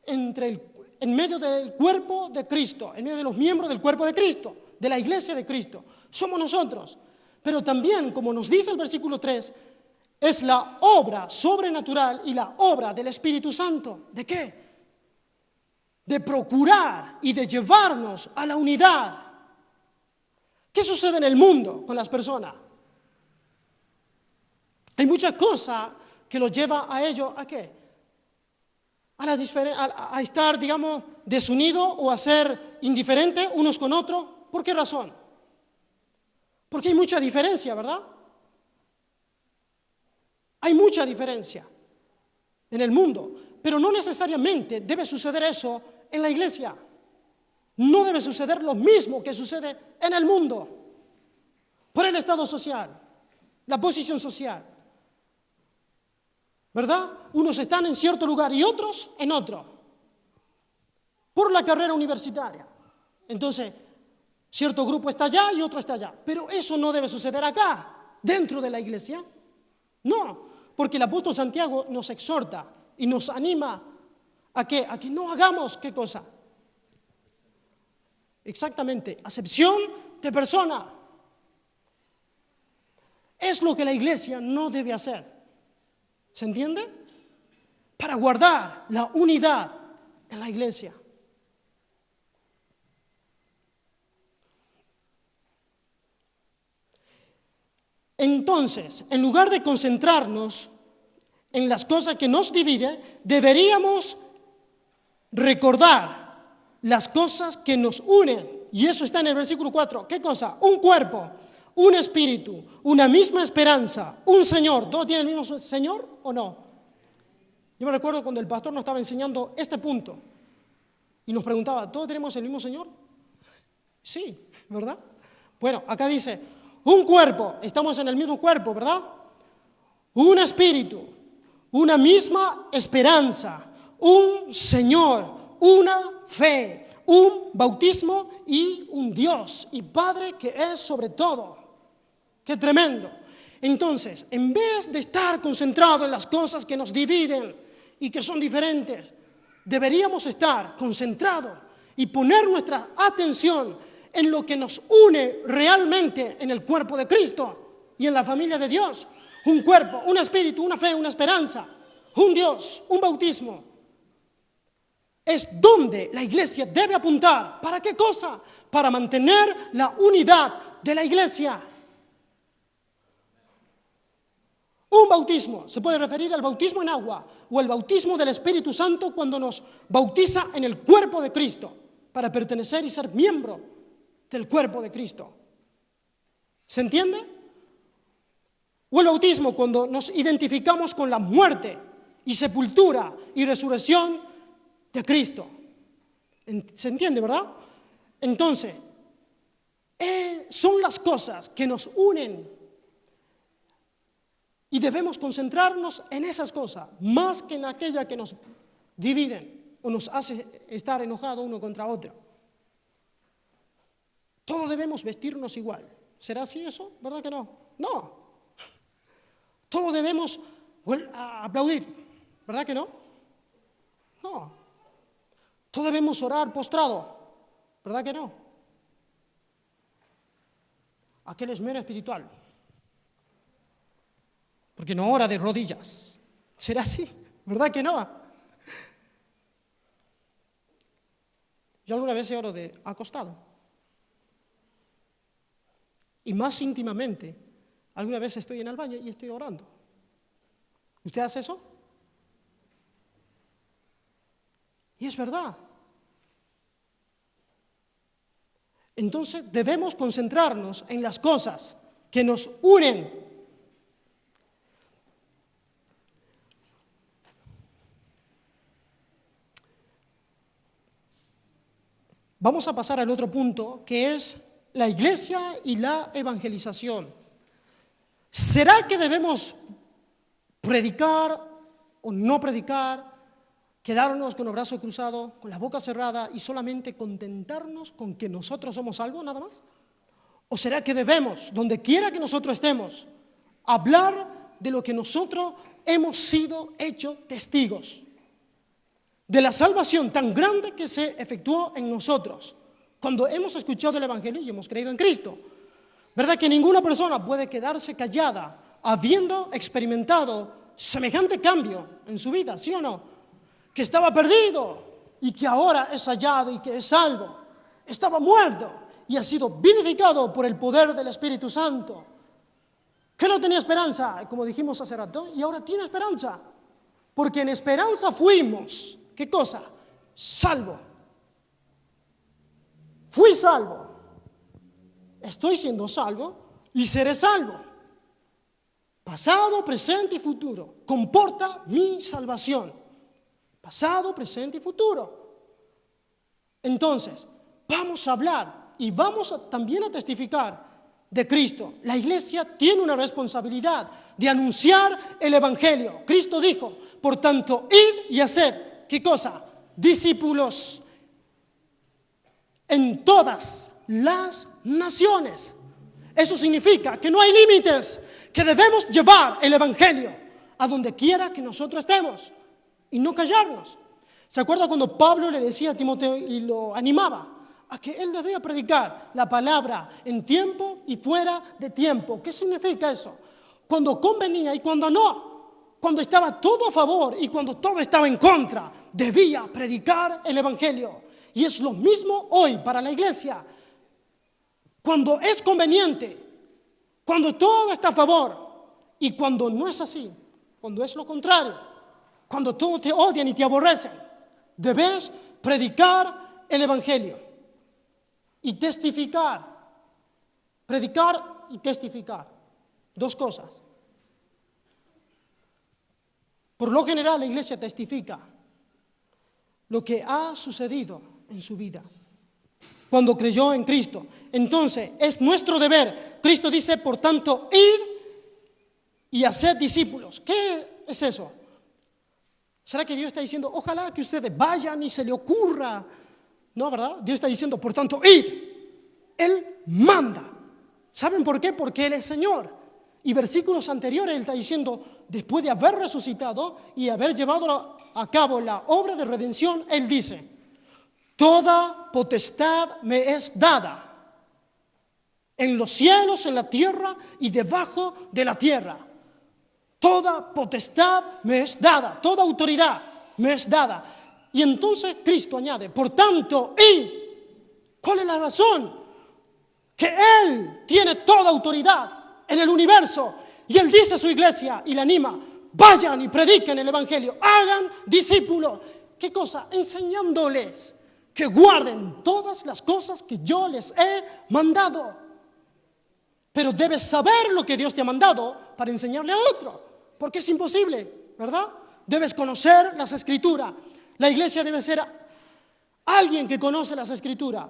en medio del cuerpo de Cristo, en medio de los miembros del cuerpo de Cristo, de la iglesia de Cristo. Somos nosotros. Pero también, como nos dice el versículo 3, es la obra sobrenatural y la obra del Espíritu Santo. ¿De qué? De procurar y de llevarnos a la unidad. ¿Qué sucede en el mundo con las personas? Hay muchas cosas que los lleva a ellos, ¿a qué? A estar, digamos, desunidos o a ser indiferentes unos con otros. ¿Por qué razón? Porque hay mucha diferencia, ¿verdad? Hay mucha diferencia en el mundo, pero no necesariamente debe suceder eso en la iglesia. No debe suceder lo mismo que sucede en el mundo, por el estado social, la posición social, ¿verdad? Unos están en cierto lugar y otros en otro, por la carrera universitaria. Entonces, cierto grupo está allá y otro está allá, pero eso no debe suceder acá, dentro de la iglesia. No, porque el apóstol Santiago nos exhorta y nos anima ¿a qué? A que no hagamos, ¿qué cosa? Exactamente, acepción de persona. Es lo que la iglesia no debe hacer. ¿Se entiende? Para guardar la unidad en la iglesia. Entonces, en lugar de concentrarnos en las cosas que nos dividen, deberíamos recordar las cosas que nos unen Y eso está en el versículo 4. ¿Qué cosa? Un cuerpo, un espíritu, una misma esperanza, un Señor. ¿Todos tienen el mismo Señor o no? Yo me recuerdo cuando el pastor nos estaba enseñando este punto y nos preguntaba, ¿todos tenemos el mismo Señor? Sí, ¿verdad? Bueno, acá dice, un cuerpo, estamos en el mismo cuerpo, ¿verdad? Un espíritu, una misma esperanza, un Señor, una fe, un bautismo y un Dios y Padre que es sobre todo. ¡Qué tremendo! Entonces, en vez de estar concentrados en las cosas que nos dividen y que son diferentes, deberíamos estar concentrados y poner nuestra atención en lo que nos une realmente en el cuerpo de Cristo y en la familia de Dios. Un cuerpo, un espíritu, una fe, una esperanza, un Dios, un bautismo. Es donde la iglesia debe apuntar. ¿Para qué cosa? Para mantener la unidad de la iglesia. Un bautismo se puede referir al bautismo en agua o el bautismo del Espíritu Santo cuando nos bautiza en el cuerpo de Cristo para pertenecer y ser miembro del cuerpo de Cristo. ¿Se entiende? O el bautismo cuando nos identificamos con la muerte y sepultura y resurrección de Cristo. ¿Se entiende, verdad? Entonces, son las cosas que nos unen y debemos concentrarnos en esas cosas más que en aquellas que nos dividen o nos hace estar enojados uno contra otro. Todos debemos vestirnos igual. ¿Será así eso? ¿Verdad que no? No. Todos debemos aplaudir. ¿Verdad que no? No. Todos debemos orar postrado. ¿Verdad que no? Aquel es mero espiritual. Porque no ora de rodillas. ¿Será así? ¿Verdad que no? Yo alguna vez oro de acostado. Y más íntimamente, alguna vez estoy en el baño y estoy orando. ¿Usted hace eso? Y es verdad. Entonces debemos concentrarnos en las cosas que nos unen. Vamos a pasar al otro punto, que es la iglesia y la evangelización. ¿Será que debemos predicar o no predicar, quedarnos con los brazos cruzados, con la boca cerrada y solamente contentarnos con que nosotros somos salvos nada más? ¿O será que debemos, donde quiera que nosotros estemos, hablar de lo que nosotros hemos sido hechos testigos? De la salvación tan grande que se efectuó en nosotros cuando hemos escuchado el Evangelio y hemos creído en Cristo. ¿Verdad que ninguna persona puede quedarse callada habiendo experimentado semejante cambio en su vida, sí o no? Que estaba perdido y que ahora es hallado y que es salvo. Estaba muerto y ha sido vivificado por el poder del Espíritu Santo. Que no tenía esperanza, como dijimos hace rato, y ahora tiene esperanza. Porque en esperanza fuimos. ¿Qué cosa? Salvo. Fui salvo. Estoy siendo salvo y seré salvo. Pasado, presente y futuro. Comporta mi salvación. Pasado, presente y futuro. Entonces, vamos a hablar y vamos también a testificar de Cristo. La iglesia tiene una responsabilidad de anunciar el Evangelio. Cristo dijo, por tanto, id y haced. ¿Qué cosa? Discípulos en todas las naciones. Eso significa que no hay límites, que debemos llevar el Evangelio a donde quiera que nosotros estemos y no callarnos. ¿Se acuerda cuando Pablo le decía a Timoteo y lo animaba a que él debía predicar la palabra en tiempo y fuera de tiempo? ¿Qué significa eso? Cuando convenía y cuando no. Cuando estaba todo a favor y cuando todo estaba en contra, debía predicar el Evangelio. Y es lo mismo hoy para la iglesia. Cuando es conveniente, cuando todo está a favor y cuando no es así, cuando es lo contrario, cuando todos te odian y te aborrecen, debes predicar el Evangelio. y testificar. Predicar y testificar. Dos cosas. Por lo general, la iglesia testifica lo que ha sucedido en su vida cuando creyó en Cristo. Entonces, es nuestro deber. Cristo dice, por tanto, id y haced discípulos. ¿Qué es eso? ¿Será que Dios está diciendo, ojalá que ustedes vayan y se le ocurra? No, ¿verdad? Dios está diciendo, por tanto, id. Él manda. ¿Saben por qué? Porque Él es Señor. Y versículos anteriores Él está diciendo, después de haber resucitado y haber llevado a cabo la obra de redención, Él dice, toda potestad me es dada en los cielos, en la tierra y debajo de la tierra. Toda potestad me es dada, toda autoridad me es dada. Y entonces Cristo añade, por tanto, ¿y cuál es la razón? Que Él tiene toda autoridad en el universo. Y Él dice a su iglesia y le anima, vayan y prediquen el evangelio, hagan discípulos. ¿Qué cosa? Enseñándoles que guarden todas las cosas que yo les he mandado. Pero debes saber lo que Dios te ha mandado para enseñarle a otro, porque es imposible, ¿verdad? Debes conocer las Escrituras. La iglesia debe ser alguien que conoce las Escrituras,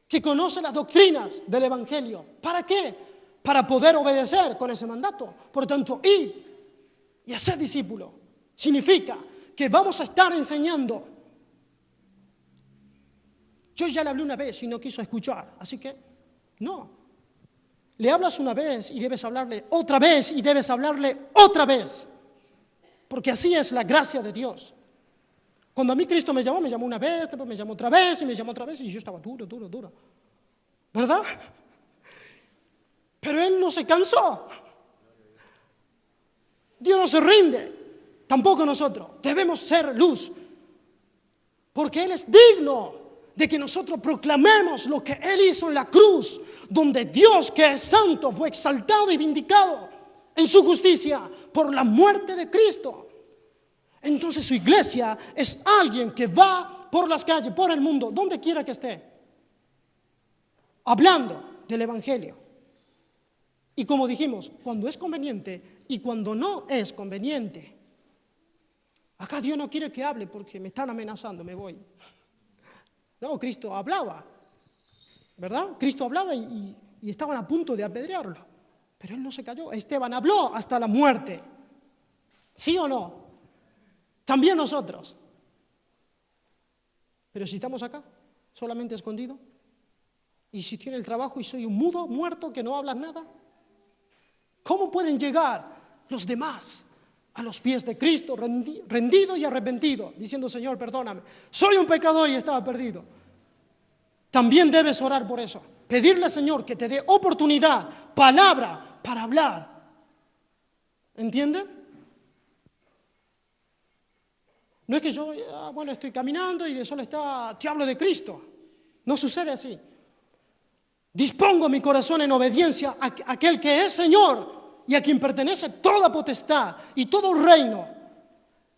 que conoce las doctrinas del evangelio. ¿Para qué? Para poder obedecer con ese mandato. Por tanto, id y haced discípulos. Significa que vamos a estar enseñando. Yo ya le hablé una vez y no quiso escuchar, así que no. Le hablas una vez y debes hablarle otra vez y debes hablarle otra vez. Porque así es la gracia de Dios. Cuando a mí Cristo me llamó una vez, después me llamó otra vez y me llamó otra vez y yo estaba duro. ¿Verdad? Pero Él no se cansó. Dios no se rinde. Tampoco nosotros. Debemos ser luz. Porque Él es digno de que nosotros proclamemos lo que Él hizo en la cruz, donde Dios, que es santo, fue exaltado y vindicado en su justicia por la muerte de Cristo. Entonces su iglesia es alguien que va por las calles, por el mundo, donde quiera que esté, hablando del evangelio. Y como dijimos, cuando es conveniente y cuando no es conveniente. Acá Dios no quiere que hable porque me están amenazando, me voy. No, Cristo hablaba, ¿verdad? Cristo hablaba y estaban a punto de apedrearlo. Pero Él no se calló. Esteban habló hasta la muerte. ¿Sí o no? También nosotros. Pero si estamos acá, solamente escondidos, y si tiene el trabajo y soy un mudo, muerto, que no habla nada, ¿cómo pueden llegar los demás a los pies de Cristo, rendido y arrepentido, diciendo, Señor, perdóname, soy un pecador y estaba perdido? También debes orar por eso, pedirle al Señor que te dé oportunidad, palabra para hablar. ¿Entienden? No es que yo, estoy caminando y de solo te hablo de Cristo. No sucede así. Dispongo mi corazón en obediencia a aquel que es Señor y a quien pertenece toda potestad y todo reino.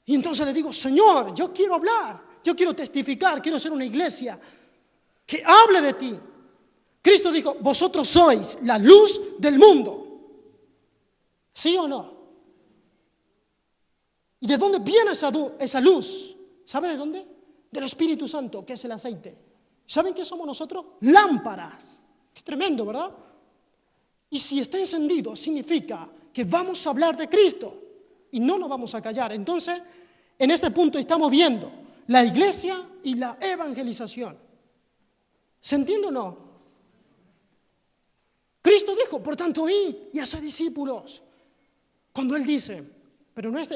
Y entonces le digo, Señor, yo quiero hablar, yo quiero testificar, quiero ser una iglesia que hable de ti. Cristo dijo, vosotros sois la luz del mundo. ¿Sí o no? ¿Y de dónde viene esa luz? ¿Sabe de dónde? Del Espíritu Santo, que es el aceite. ¿Saben qué somos nosotros? Lámparas. Qué tremendo, ¿verdad? Y si está encendido, significa que vamos a hablar de Cristo y no nos vamos a callar. Entonces, en este punto estamos viendo la iglesia y la evangelización. ¿Se entiende o no? Cristo dijo, por tanto, id y haced discípulos. Cuando Él dice, pero no es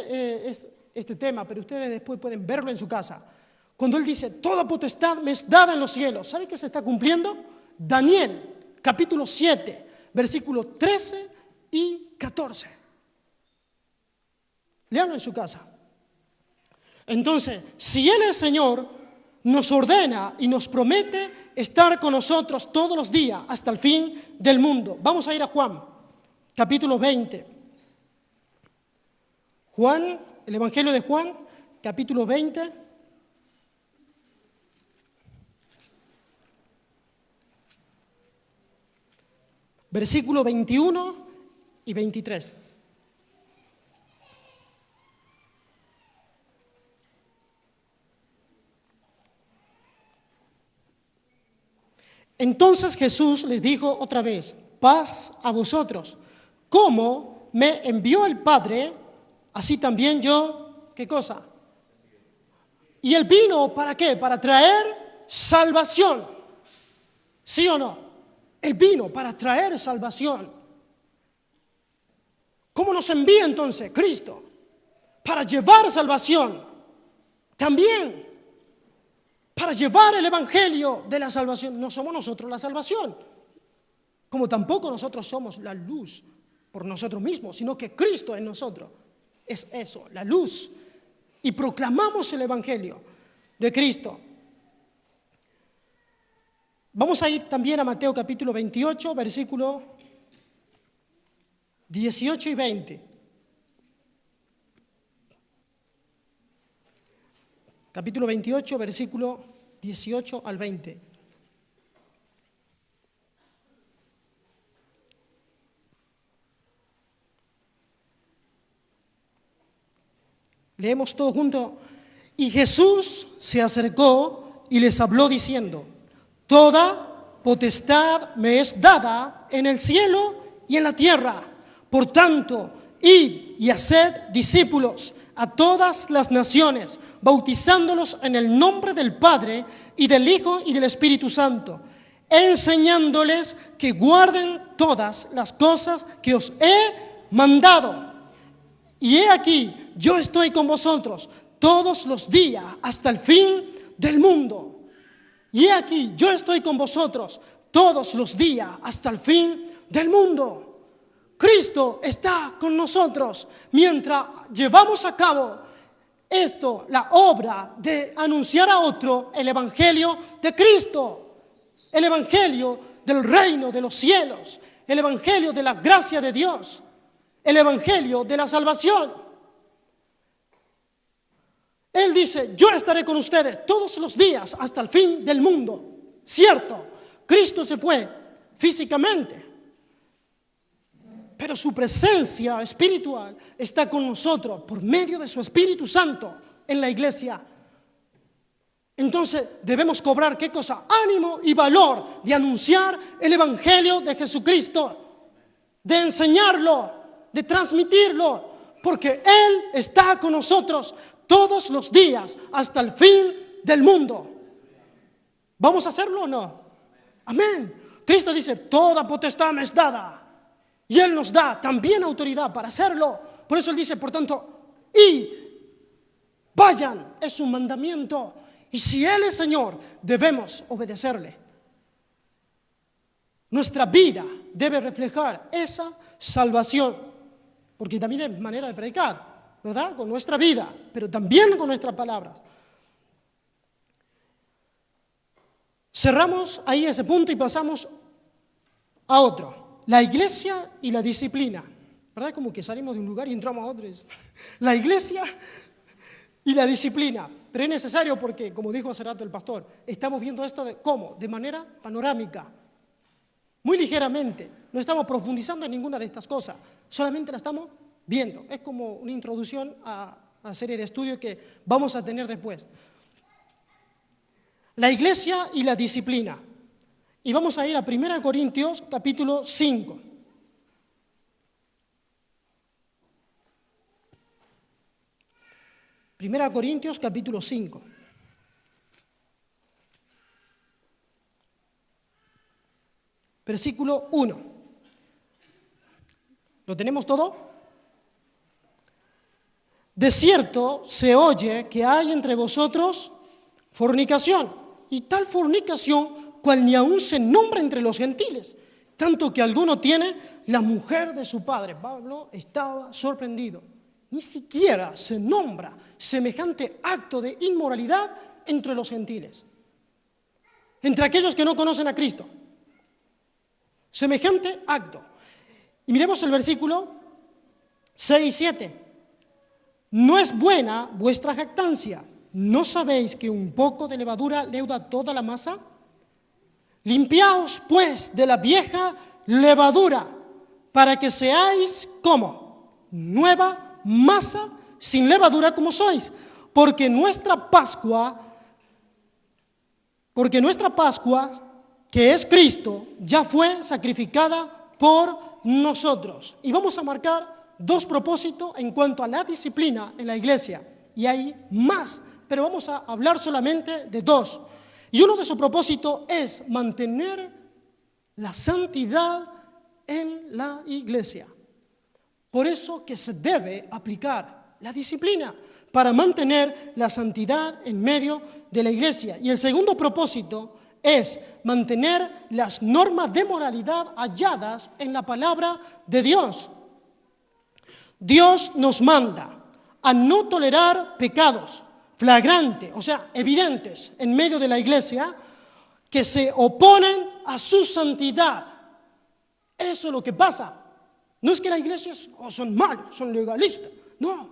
este tema, pero ustedes después pueden verlo en su casa. Cuando Él dice, toda potestad me es dada en los cielos, ¿sabe qué se está cumpliendo? Daniel, capítulo 7, versículos 13 y 14. Léanlo en su casa. Entonces, si Él es Señor, nos ordena y nos promete estar con nosotros todos los días hasta el fin del mundo. Vamos a ir a Juan, capítulo 20. Juan, el Evangelio de Juan, capítulo 20. versículo 21 y 23. Entonces Jesús les dijo otra vez: paz a vosotros. Como me envió el Padre, así también yo, ¿qué cosa? Y Él vino, ¿para qué? Para traer salvación. ¿Sí o no? Él vino para traer salvación. ¿Cómo nos envía entonces Cristo? Para llevar salvación. También para llevar el evangelio de la salvación. No somos nosotros la salvación, como tampoco nosotros somos la luz por nosotros mismos, sino que Cristo en nosotros es eso, la luz. Y proclamamos el evangelio de Cristo. Vamos a ir también a Mateo capítulo 28, versículo 18 y 20. Capítulo 28, versículo 18 al 20. Leemos todo junto. Y Jesús se acercó y les habló diciendo: toda potestad me es dada en el cielo y en la tierra. Por tanto, id y haced discípulos a todas las naciones, bautizándolos en el nombre del Padre y del Hijo y del Espíritu Santo, enseñándoles que guarden todas las cosas que os he mandado. Y he aquí, yo estoy con vosotros todos los días hasta el fin del mundo. Y he aquí, yo estoy con vosotros todos los días hasta el fin del mundo. Cristo está con nosotros mientras llevamos a cabo esto, la obra de anunciar a otro el evangelio de Cristo, el evangelio del reino de los cielos, el evangelio de la gracia de Dios, el evangelio de la salvación. Él dice: yo estaré con ustedes todos los días hasta el fin del mundo. Cierto, Cristo se fue físicamente, pero su presencia espiritual está con nosotros por medio de su Espíritu Santo en la iglesia. Entonces debemos cobrar, ¿qué cosa? Ánimo y valor de anunciar el evangelio de Jesucristo, de enseñarlo, de transmitirlo, porque Él está con nosotros todos los días hasta el fin del mundo. ¿Vamos a hacerlo o no? Amén. Cristo dice: toda potestad me es dada. Y Él nos da también autoridad para hacerlo. Por eso Él dice, por tanto, y vayan, es un mandamiento. Y si Él es Señor, debemos obedecerle. Nuestra vida debe reflejar esa salvación, porque también es manera de predicar, ¿verdad? Con nuestra vida, pero también con nuestras palabras. Cerramos ahí ese punto y pasamos a otro. La iglesia y la disciplina, ¿verdad? Como que salimos de un lugar y entramos a otro. La iglesia y la disciplina. Pero es necesario porque, como dijo hace rato el pastor, estamos viendo esto ¿cómo? De manera panorámica, muy ligeramente. No estamos profundizando en ninguna de estas cosas, solamente la estamos viendo. Es como una introducción a la serie de estudios que vamos a tener después. La iglesia y la disciplina. Y vamos a ir a 1 Corintios capítulo 5. Primera Corintios capítulo 5. Versículo 1. ¿Lo tenemos todo? De cierto se oye que hay entre vosotros fornicación, y tal fornicación cual ni aún se nombra entre los gentiles, tanto que alguno tiene la mujer de su padre. Pablo estaba sorprendido. Ni siquiera se nombra semejante acto de inmoralidad entre los gentiles, entre aquellos que no conocen a Cristo. Semejante acto. Y miremos el versículo 6 y 7. No es buena vuestra jactancia. ¿No sabéis que un poco de levadura leuda toda la masa? Limpiaos pues de la vieja levadura, para que seáis como nueva masa sin levadura como sois, porque nuestra Pascua, que es Cristo, ya fue sacrificada por nosotros. Y vamos a marcar dos propósitos en cuanto a la disciplina en la iglesia, y hay más, pero vamos a hablar solamente de dos. Y uno de esos propósitos es mantener la santidad en la iglesia. Por eso que se debe aplicar la disciplina para mantener la santidad en medio de la iglesia. Y el segundo propósito es mantener las normas de moralidad halladas en la palabra de Dios. Dios nos manda a no tolerar pecados flagrantes, o sea, evidentes en medio de la iglesia, que se oponen a su santidad. Eso es lo que pasa. No es que la iglesia son malos, son legalistas, no.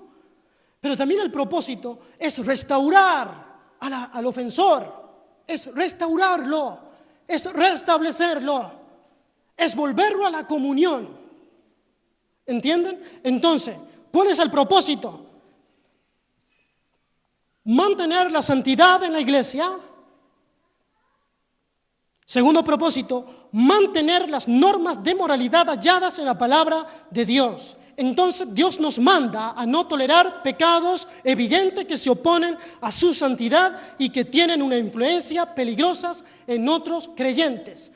Pero también el propósito es restaurar al ofensor, es restaurarlo, es restablecerlo, es volverlo a la comunión. ¿Entienden? Entonces, ¿cuál es el propósito? Mantener la santidad en la iglesia. Segundo propósito, mantener las normas de moralidad halladas en la palabra de Dios. Entonces Dios nos manda a no tolerar pecados evidentes que se oponen a su santidad y que tienen una influencia peligrosa en otros creyentes.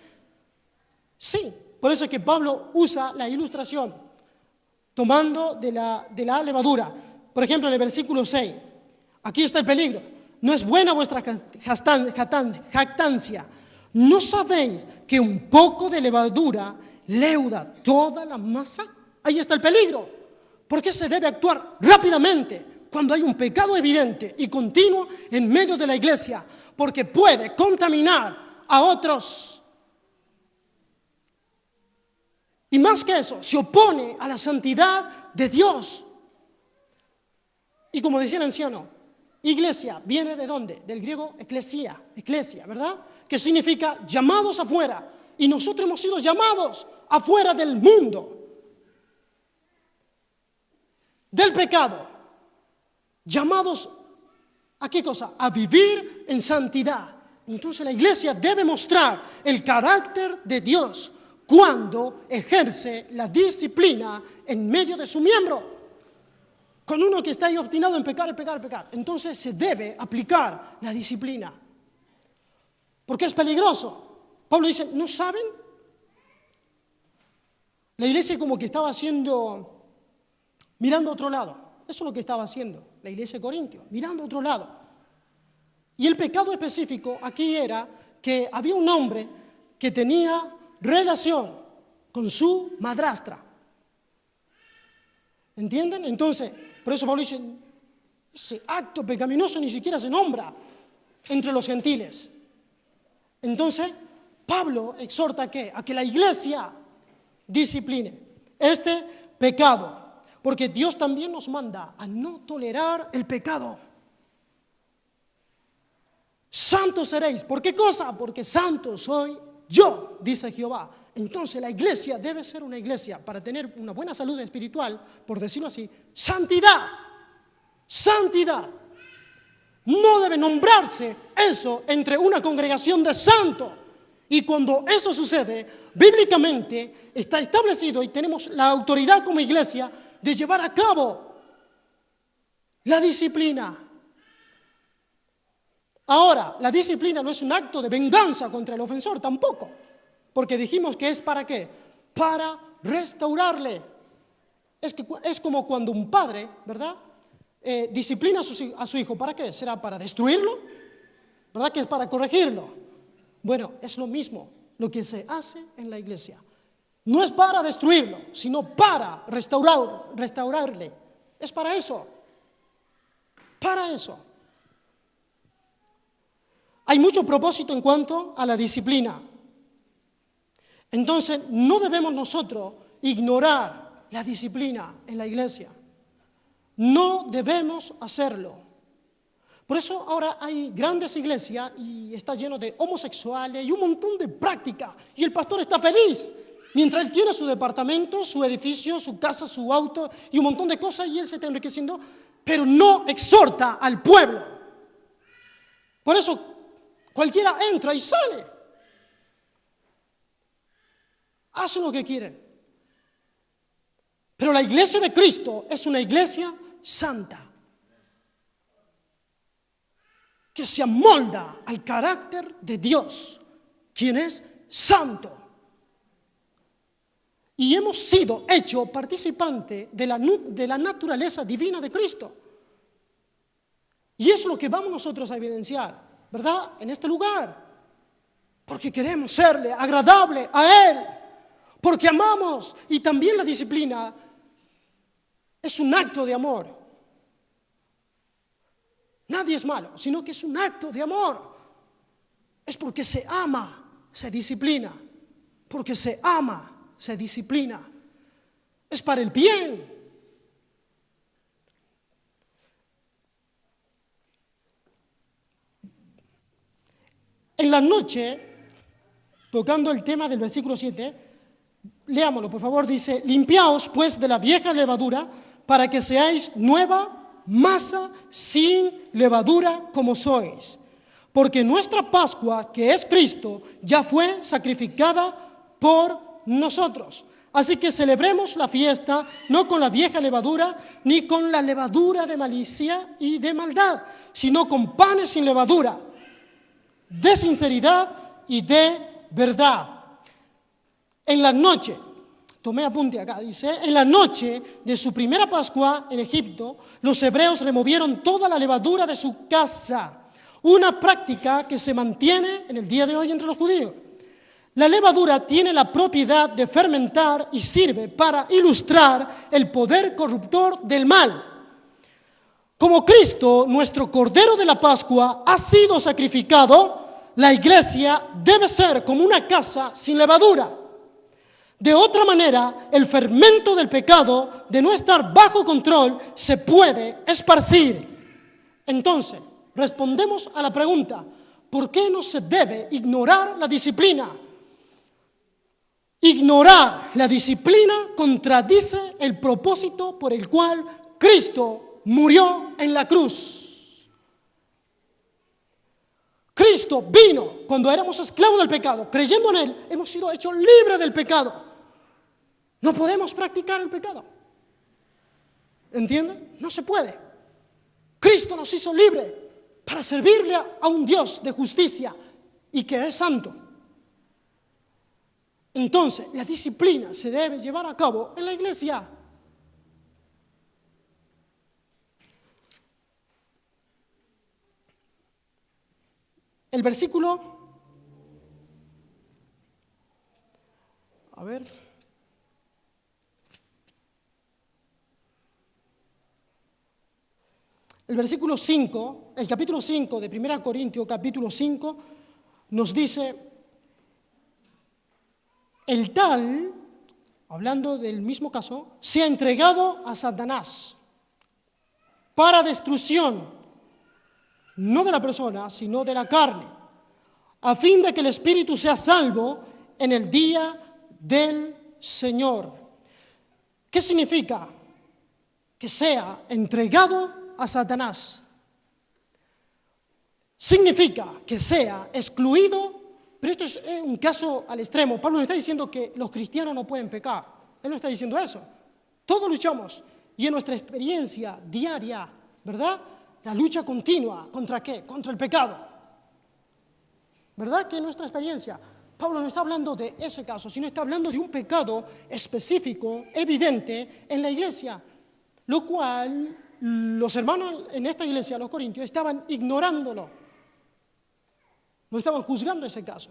Sí, por eso es que Pablo usa la ilustración, tomando de la levadura. Por ejemplo, en el versículo 6, aquí está el peligro. No es buena vuestra jactancia. ¿No sabéis que un poco de levadura leuda toda la masa? Ahí está el peligro. ¿Por qué se debe actuar rápidamente cuando hay un pecado evidente y continuo en medio de la iglesia? Porque puede contaminar a otros. Y más que eso, se opone a la santidad de Dios. Y como decía el anciano, iglesia viene ¿de dónde? Del griego eclesia, ¿verdad? Que significa llamados afuera. Y nosotros hemos sido llamados afuera del mundo, del pecado. Llamados ¿a qué cosa? A vivir en santidad. Entonces la iglesia debe mostrar el carácter de Dios cuando ejerce la disciplina en medio de su miembro. Con uno que está ahí obstinado en pecar, entonces se debe aplicar la disciplina. Porque es peligroso. Pablo dice, ¿no saben? La iglesia como que estaba mirando a otro lado. Eso es lo que estaba haciendo la iglesia de Corintios, mirando a otro lado. Y el pecado específico aquí era que había un hombre que tenía relación con su madrastra. ¿Entienden? Entonces, por eso Pablo dice, ese acto pecaminoso ni siquiera se nombra entre los gentiles. Entonces, Pablo exhorta a que la iglesia discipline este pecado, porque Dios también nos manda a no tolerar el pecado. Santos seréis. ¿Por qué cosa? Porque santo soy yo, dice Jehová. Entonces la iglesia debe ser una iglesia, para tener una buena salud espiritual, por decirlo así, santidad. Santidad. No debe nombrarse eso entre una congregación de santos. Y cuando eso sucede, bíblicamente está establecido y tenemos la autoridad como iglesia de llevar a cabo la disciplina. Ahora, la disciplina no es un acto de venganza contra el ofensor tampoco, porque dijimos que es ¿para qué? Para restaurarle. Es como cuando un padre, ¿verdad? Disciplina a su hijo. ¿Para qué? ¿Será para destruirlo? ¿Verdad que es para corregirlo? Bueno, es lo mismo lo que se hace en la iglesia. No es para destruirlo, sino para restaurarle. Es para eso. Para eso. Hay mucho propósito en cuanto a la disciplina. Entonces, no debemos nosotros ignorar la disciplina en la iglesia. No debemos hacerlo. Por eso ahora hay grandes iglesias y está lleno de homosexuales y un montón de prácticas. Y el pastor está feliz Mientras él tiene su departamento, su edificio, su casa, su auto y un montón de cosas, y él se está enriqueciendo, pero no exhorta al pueblo. Por eso cualquiera entra y sale. Hace lo que quiere. Pero la iglesia de Cristo es una iglesia santa, que se amolda al carácter de Dios, quien es santo. Y hemos sido hechos participantes de la naturaleza divina de Cristo. Y es lo que vamos nosotros a evidenciar, ¿verdad? En este lugar. Porque queremos serle agradable a Él. Porque amamos. Y también la disciplina es un acto de amor. Nadie es malo, sino que es un acto de amor. Es porque se ama, se disciplina. Porque se ama, se disciplina. Es para el bien. En la noche, tocando el tema del versículo 7, leámoslo por favor, dice: limpiaos pues de la vieja levadura, para que seáis nueva masa sin levadura como sois. Porque nuestra Pascua, que es Cristo, ya fue sacrificada por nosotros. Así que celebremos la fiesta no con la vieja levadura, ni con la levadura de malicia y de maldad, sino con panes sin levadura, de sinceridad y de verdad. En la noche, tomé apunte acá, dice: en la noche de su primera Pascua en Egipto, los hebreos removieron toda la levadura de su casa, una práctica que se mantiene en el día de hoy entre los judíos. La levadura tiene la propiedad de fermentar y sirve para ilustrar el poder corruptor del mal. Como Cristo, nuestro Cordero de la Pascua, ha sido sacrificado, la iglesia debe ser como una casa sin levadura. De otra manera, el fermento del pecado, de no estar bajo control, se puede esparcir. Entonces, respondemos a la pregunta: ¿por qué no se debe ignorar la disciplina? Ignorar la disciplina contradice el propósito por el cual Cristo murió en la cruz. Cristo vino cuando éramos esclavos del pecado. Creyendo en Él, hemos sido hechos libres del pecado. No podemos practicar el pecado. ¿Entienden? No se puede. Cristo nos hizo libres para servirle a un Dios de justicia y que es santo. Entonces, la disciplina se debe llevar a cabo en la iglesia. El versículo, el versículo 5, el capítulo 5 de 1 Corintios, capítulo 5, nos dice: el tal, hablando del mismo caso, se ha entregado a Satanás para destrucción, no de la persona, sino de la carne, a fin de que el espíritu sea salvo en el día del Señor. ¿Qué significa que sea entregado a Satanás? Significa que sea excluido. Pero esto es un caso al extremo. Pablo no está diciendo que los cristianos no pueden pecar. Él no está diciendo eso. Todos luchamos. Y en nuestra experiencia diaria, ¿verdad? La lucha continua. ¿Contra qué? Contra el pecado. ¿Verdad que en nuestra experiencia? Pablo no está hablando de ese caso, sino está hablando de un pecado específico, evidente en la iglesia. Lo cual los hermanos en esta iglesia, los corintios, estaban ignorándolo. No estaban juzgando ese caso.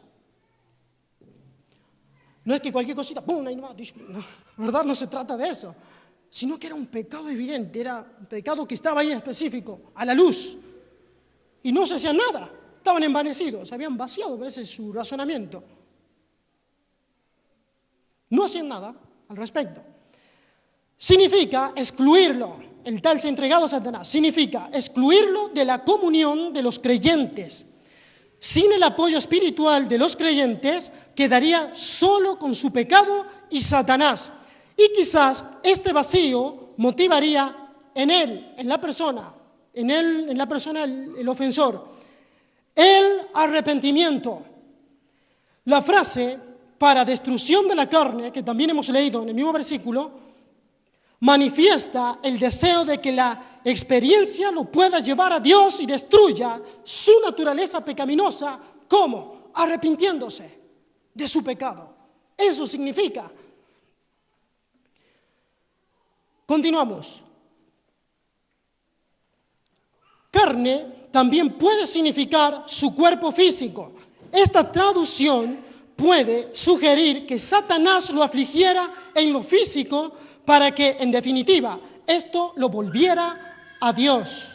No es que cualquier cosita, ¡pum!, ahí nomás, no, ¿verdad? No se trata de eso. Sino que era un pecado evidente, era un pecado que estaba ahí específico, a la luz. Y no se hacía nada, estaban envanecidos, se habían vaciado, parece su razonamiento. No hacían nada al respecto. Significa excluirlo. El tal se ha entregado a Satanás. Significa excluirlo de la comunión de los creyentes. sin el apoyo espiritual de los creyentes, quedaría solo con su pecado y Satanás. Y quizás este vacío motivaría en él, en la persona, el ofensor, el arrepentimiento. La frase para destrucción de la carne, que también hemos leído en el mismo versículo, manifiesta el deseo de que la experiencia lo pueda llevar a Dios y destruya su naturaleza pecaminosa. ¿Cómo? Arrepintiéndose de su pecado. Eso significa. Continuamos. Carne también puede significar su cuerpo físico. Esta traducción puede sugerir que Satanás lo afligiera en lo físico para que, en definitiva, esto lo volviera a Dios.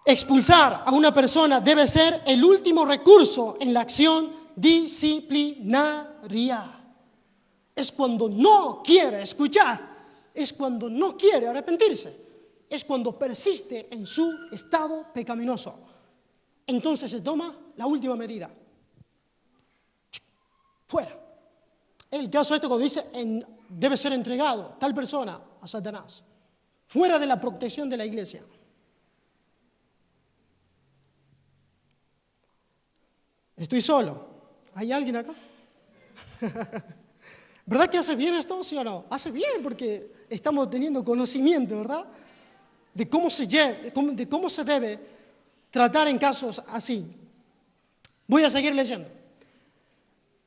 Expulsar a una persona debe ser el último recurso en la acción disciplinaria. Es cuando no quiere escuchar, es cuando no quiere arrepentirse, es cuando persiste en su estado pecaminoso. Entonces se toma la última medida. Fuera. El caso cuando dice debe ser entregado tal persona a Satanás, fuera de la protección de la iglesia. Estoy solo. ¿Hay alguien acá? ¿Verdad que hace bien esto, sí o no? Hace bien porque estamos teniendo conocimiento, ¿verdad? De cómo se debe tratar en casos así. Voy a seguir leyendo.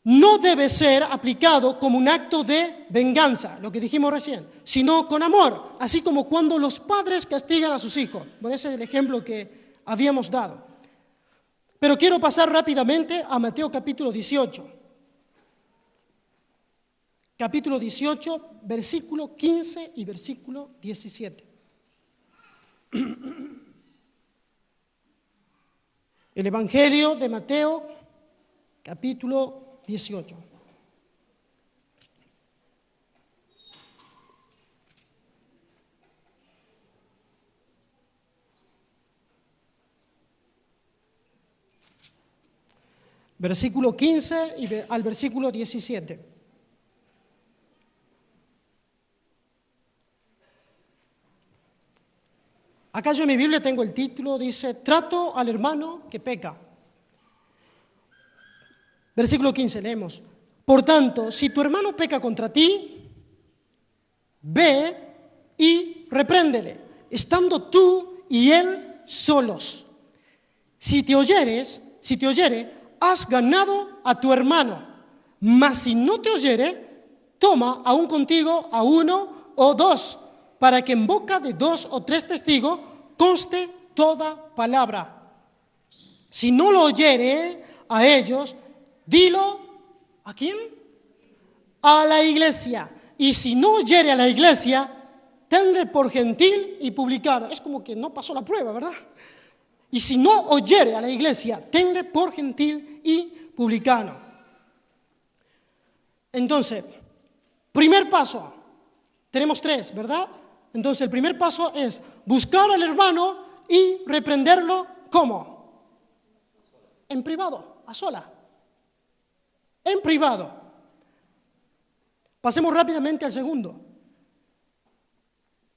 No debe ser aplicado como un acto de venganza, lo que dijimos recién, sino con amor, así como cuando los padres castigan a sus hijos. Bueno, ese es el ejemplo que habíamos dado. Pero quiero pasar rápidamente a Mateo capítulo 18. Capítulo 18, versículo 15 y versículo 17. El Evangelio de Mateo, capítulo 18. Versículo 15 y al versículo 17. Acá yo en mi Biblia tengo el título, dice, trato al hermano que peca. Versículo 15, leemos. Por tanto, si tu hermano peca contra ti, ve y repréndele, estando tú y él solos. Si te oyere, has ganado a tu hermano. Mas si no te oyere, toma aún contigo a uno o dos, para que en boca de 2 o 3 testigos conste toda palabra. Si no lo oyere a ellos, dilo, ¿a quién? A la iglesia. Y si no oyere a la iglesia, tenle por gentil y publicano. Es como que no pasó la prueba, ¿verdad? Y si no oyere a la iglesia, tenle por gentil y publicano. Entonces, primer paso, tenemos 3, ¿verdad? Entonces el primer paso es buscar al hermano y reprenderlo, ¿cómo? En privado, a sola. En privado. Pasemos rápidamente al segundo.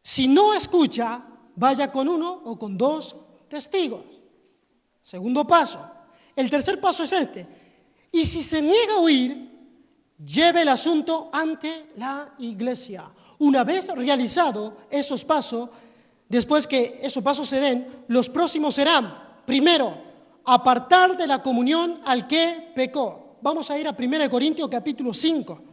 Si no escucha, vaya con 1 o con 2 testigos. Segundo paso. El tercer paso es este. Y si se niega a oír, lleve el asunto ante la iglesia. Una vez realizado esos pasos, después que esos pasos se den, los próximos serán, primero, apartar de la comunión al que pecó. Vamos a ir a 1 Corintios capítulo 5.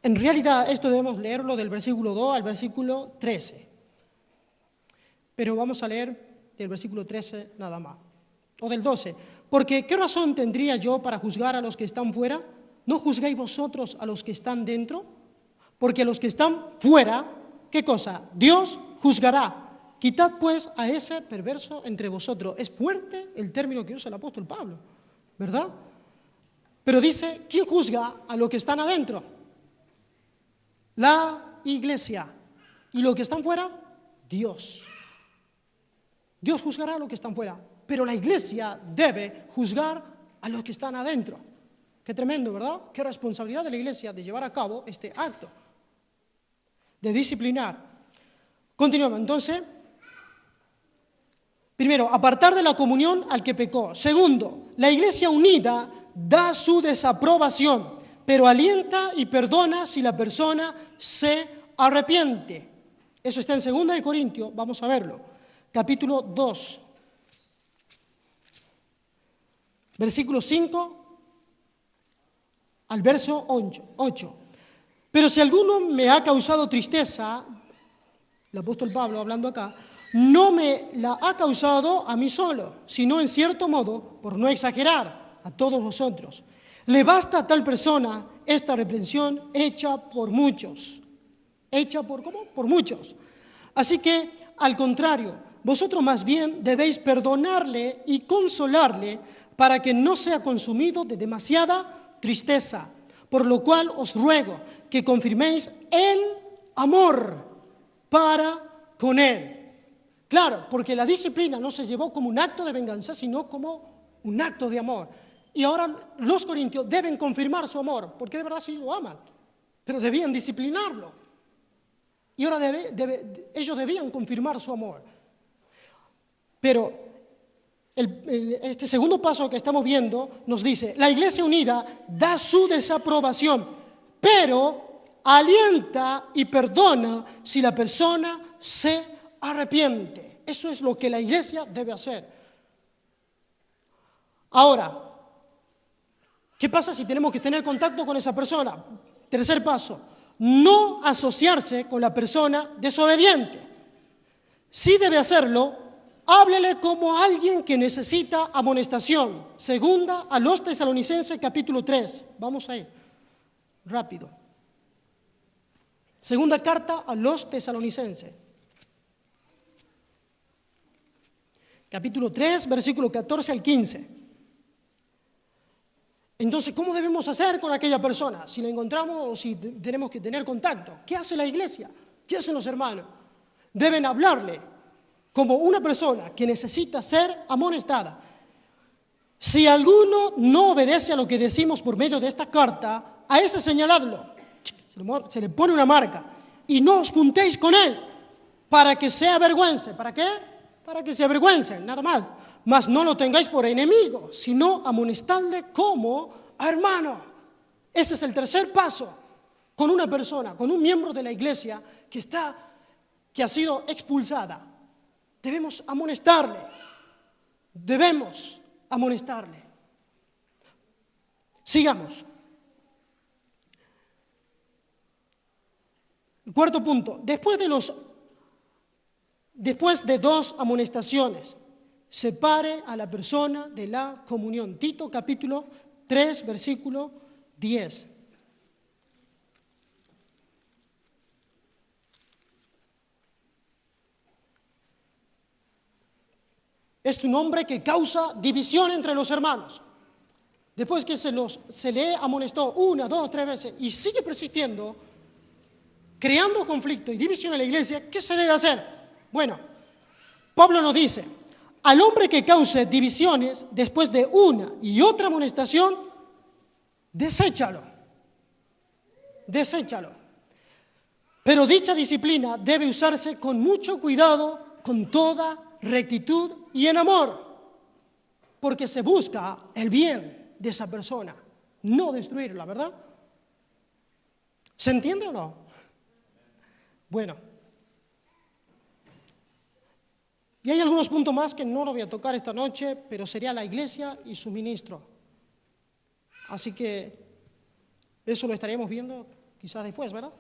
En realidad, esto debemos leerlo del versículo 2 al versículo 13. Pero vamos a leer del versículo 13 nada más. O del 12. Porque ¿qué razón tendría yo para juzgar a los que están fuera? ¿no juzgáis vosotros a los que están dentro? Porque a los que están fuera, ¿qué cosa? Dios juzgará. Quitad pues a ese perverso entre vosotros. Es fuerte el término que usa el apóstol Pablo, ¿verdad? Pero dice, ¿quién juzga a los que están adentro? La iglesia. ¿Y los que están fuera? Dios. Dios juzgará a los que están fuera, pero la iglesia debe juzgar a los que están adentro. Qué tremendo, ¿verdad? Qué responsabilidad de la iglesia de llevar a cabo este acto, de disciplinar. Continuamos, entonces. Primero, apartar de la comunión al que pecó. Segundo, la iglesia unida da su desaprobación, pero alienta y perdona si la persona se arrepiente. Eso está en 2 Corintios, vamos a verlo. Capítulo 2, versículo 5 al verso 8. Pero si alguno me ha causado tristeza, el apóstol Pablo hablando acá, no me la ha causado a mí solo, sino en cierto modo, por no exagerar, a todos vosotros. Le basta a tal persona esta reprensión hecha por muchos. ¿Hecha por cómo? Por muchos. Así que, al contrario, vosotros más bien debéis perdonarle y consolarle para que no sea consumido de demasiada tristeza. Por lo cual os ruego que confirméis el amor para con él. Claro, porque la disciplina no se llevó como un acto de venganza, sino como un acto de amor. Y ahora los corintios deben confirmar su amor, porque de verdad sí lo aman, pero debían disciplinarlo. Y ahora ellos debían confirmar su amor. Pero este segundo paso que estamos viendo nos dice, la iglesia unida da su desaprobación, pero alienta y perdona si la persona se arrepiente. Eso es lo que la iglesia debe hacer. Ahora, ¿qué pasa si tenemos que tener contacto con esa persona? Tercer paso, no asociarse con la persona desobediente. Si debe hacerlo, háblele como alguien que necesita amonestación. Segunda a los Tesalonicenses capítulo 3. Vamos ahí, rápido. Segunda carta a los Tesalonicenses. Capítulo 3, versículo 14 al 15. Entonces, ¿cómo debemos hacer con aquella persona? Si la encontramos o si tenemos que tener contacto. ¿Qué hace la iglesia? ¿Qué hacen los hermanos? Deben hablarle como una persona que necesita ser amonestada. Si alguno no obedece a lo que decimos por medio de esta carta, a ese señaladlo. Se le pone una marca. Y no os juntéis con él para que se avergüence. ¿Para qué? Para que se avergüencen, nada más. Mas no lo tengáis por enemigo, sino amonestadle como a hermano. Ese es el tercer paso con una persona, con un miembro de la iglesia que ha sido expulsada. Debemos amonestarle. Debemos amonestarle. Sigamos. El cuarto punto. Después de 2 amonestaciones, separe a la persona de la comunión. Tito capítulo 3, versículo 10. Es un hombre que causa división entre los hermanos. Después que se le amonestó 1, 2, 3 veces y sigue persistiendo, creando conflicto y división en la iglesia, ¿qué se debe hacer? Bueno, Pablo nos dice, al hombre que cause divisiones después de una y otra amonestación, deséchalo. Pero dicha disciplina debe usarse con mucho cuidado, con toda rectitud y en amor, porque se busca el bien de esa persona, no destruirla, ¿verdad? ¿Se entiende o no? Bueno, y hay algunos puntos más que no lo voy a tocar esta noche, pero sería la iglesia y su ministro. Así que eso lo estaríamos viendo quizás después, ¿verdad?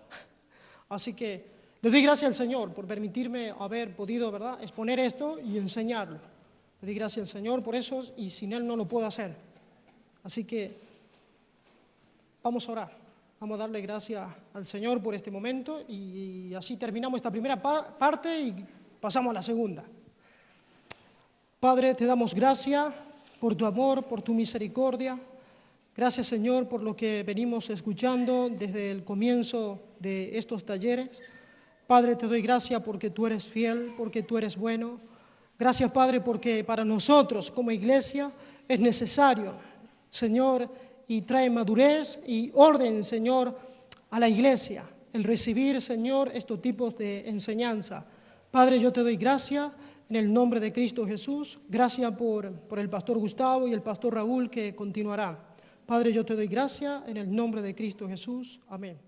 Así que le doy gracias al Señor por permitirme haber podido, ¿verdad?, exponer esto y enseñarlo. Le doy gracias al Señor por eso y sin Él no lo puedo hacer. Así que Vamos a orar, vamos a darle gracias al Señor por este momento y así terminamos esta primera parte y pasamos a la segunda. Padre, te damos gracias por tu amor, por tu misericordia. Gracias, Señor, por lo que venimos escuchando desde el comienzo de estos talleres. Padre, te doy gracias porque tú eres fiel, porque tú eres bueno. Gracias, Padre, porque para nosotros como iglesia es necesario, Señor, y trae madurez y orden, Señor, a la iglesia, el recibir, Señor, estos tipos de enseñanza. Padre, yo te doy gracias en el nombre de Cristo Jesús. Gracias por el pastor Gustavo y el pastor Raúl que continuará. Padre, yo te doy gracias en el nombre de Cristo Jesús. Amén.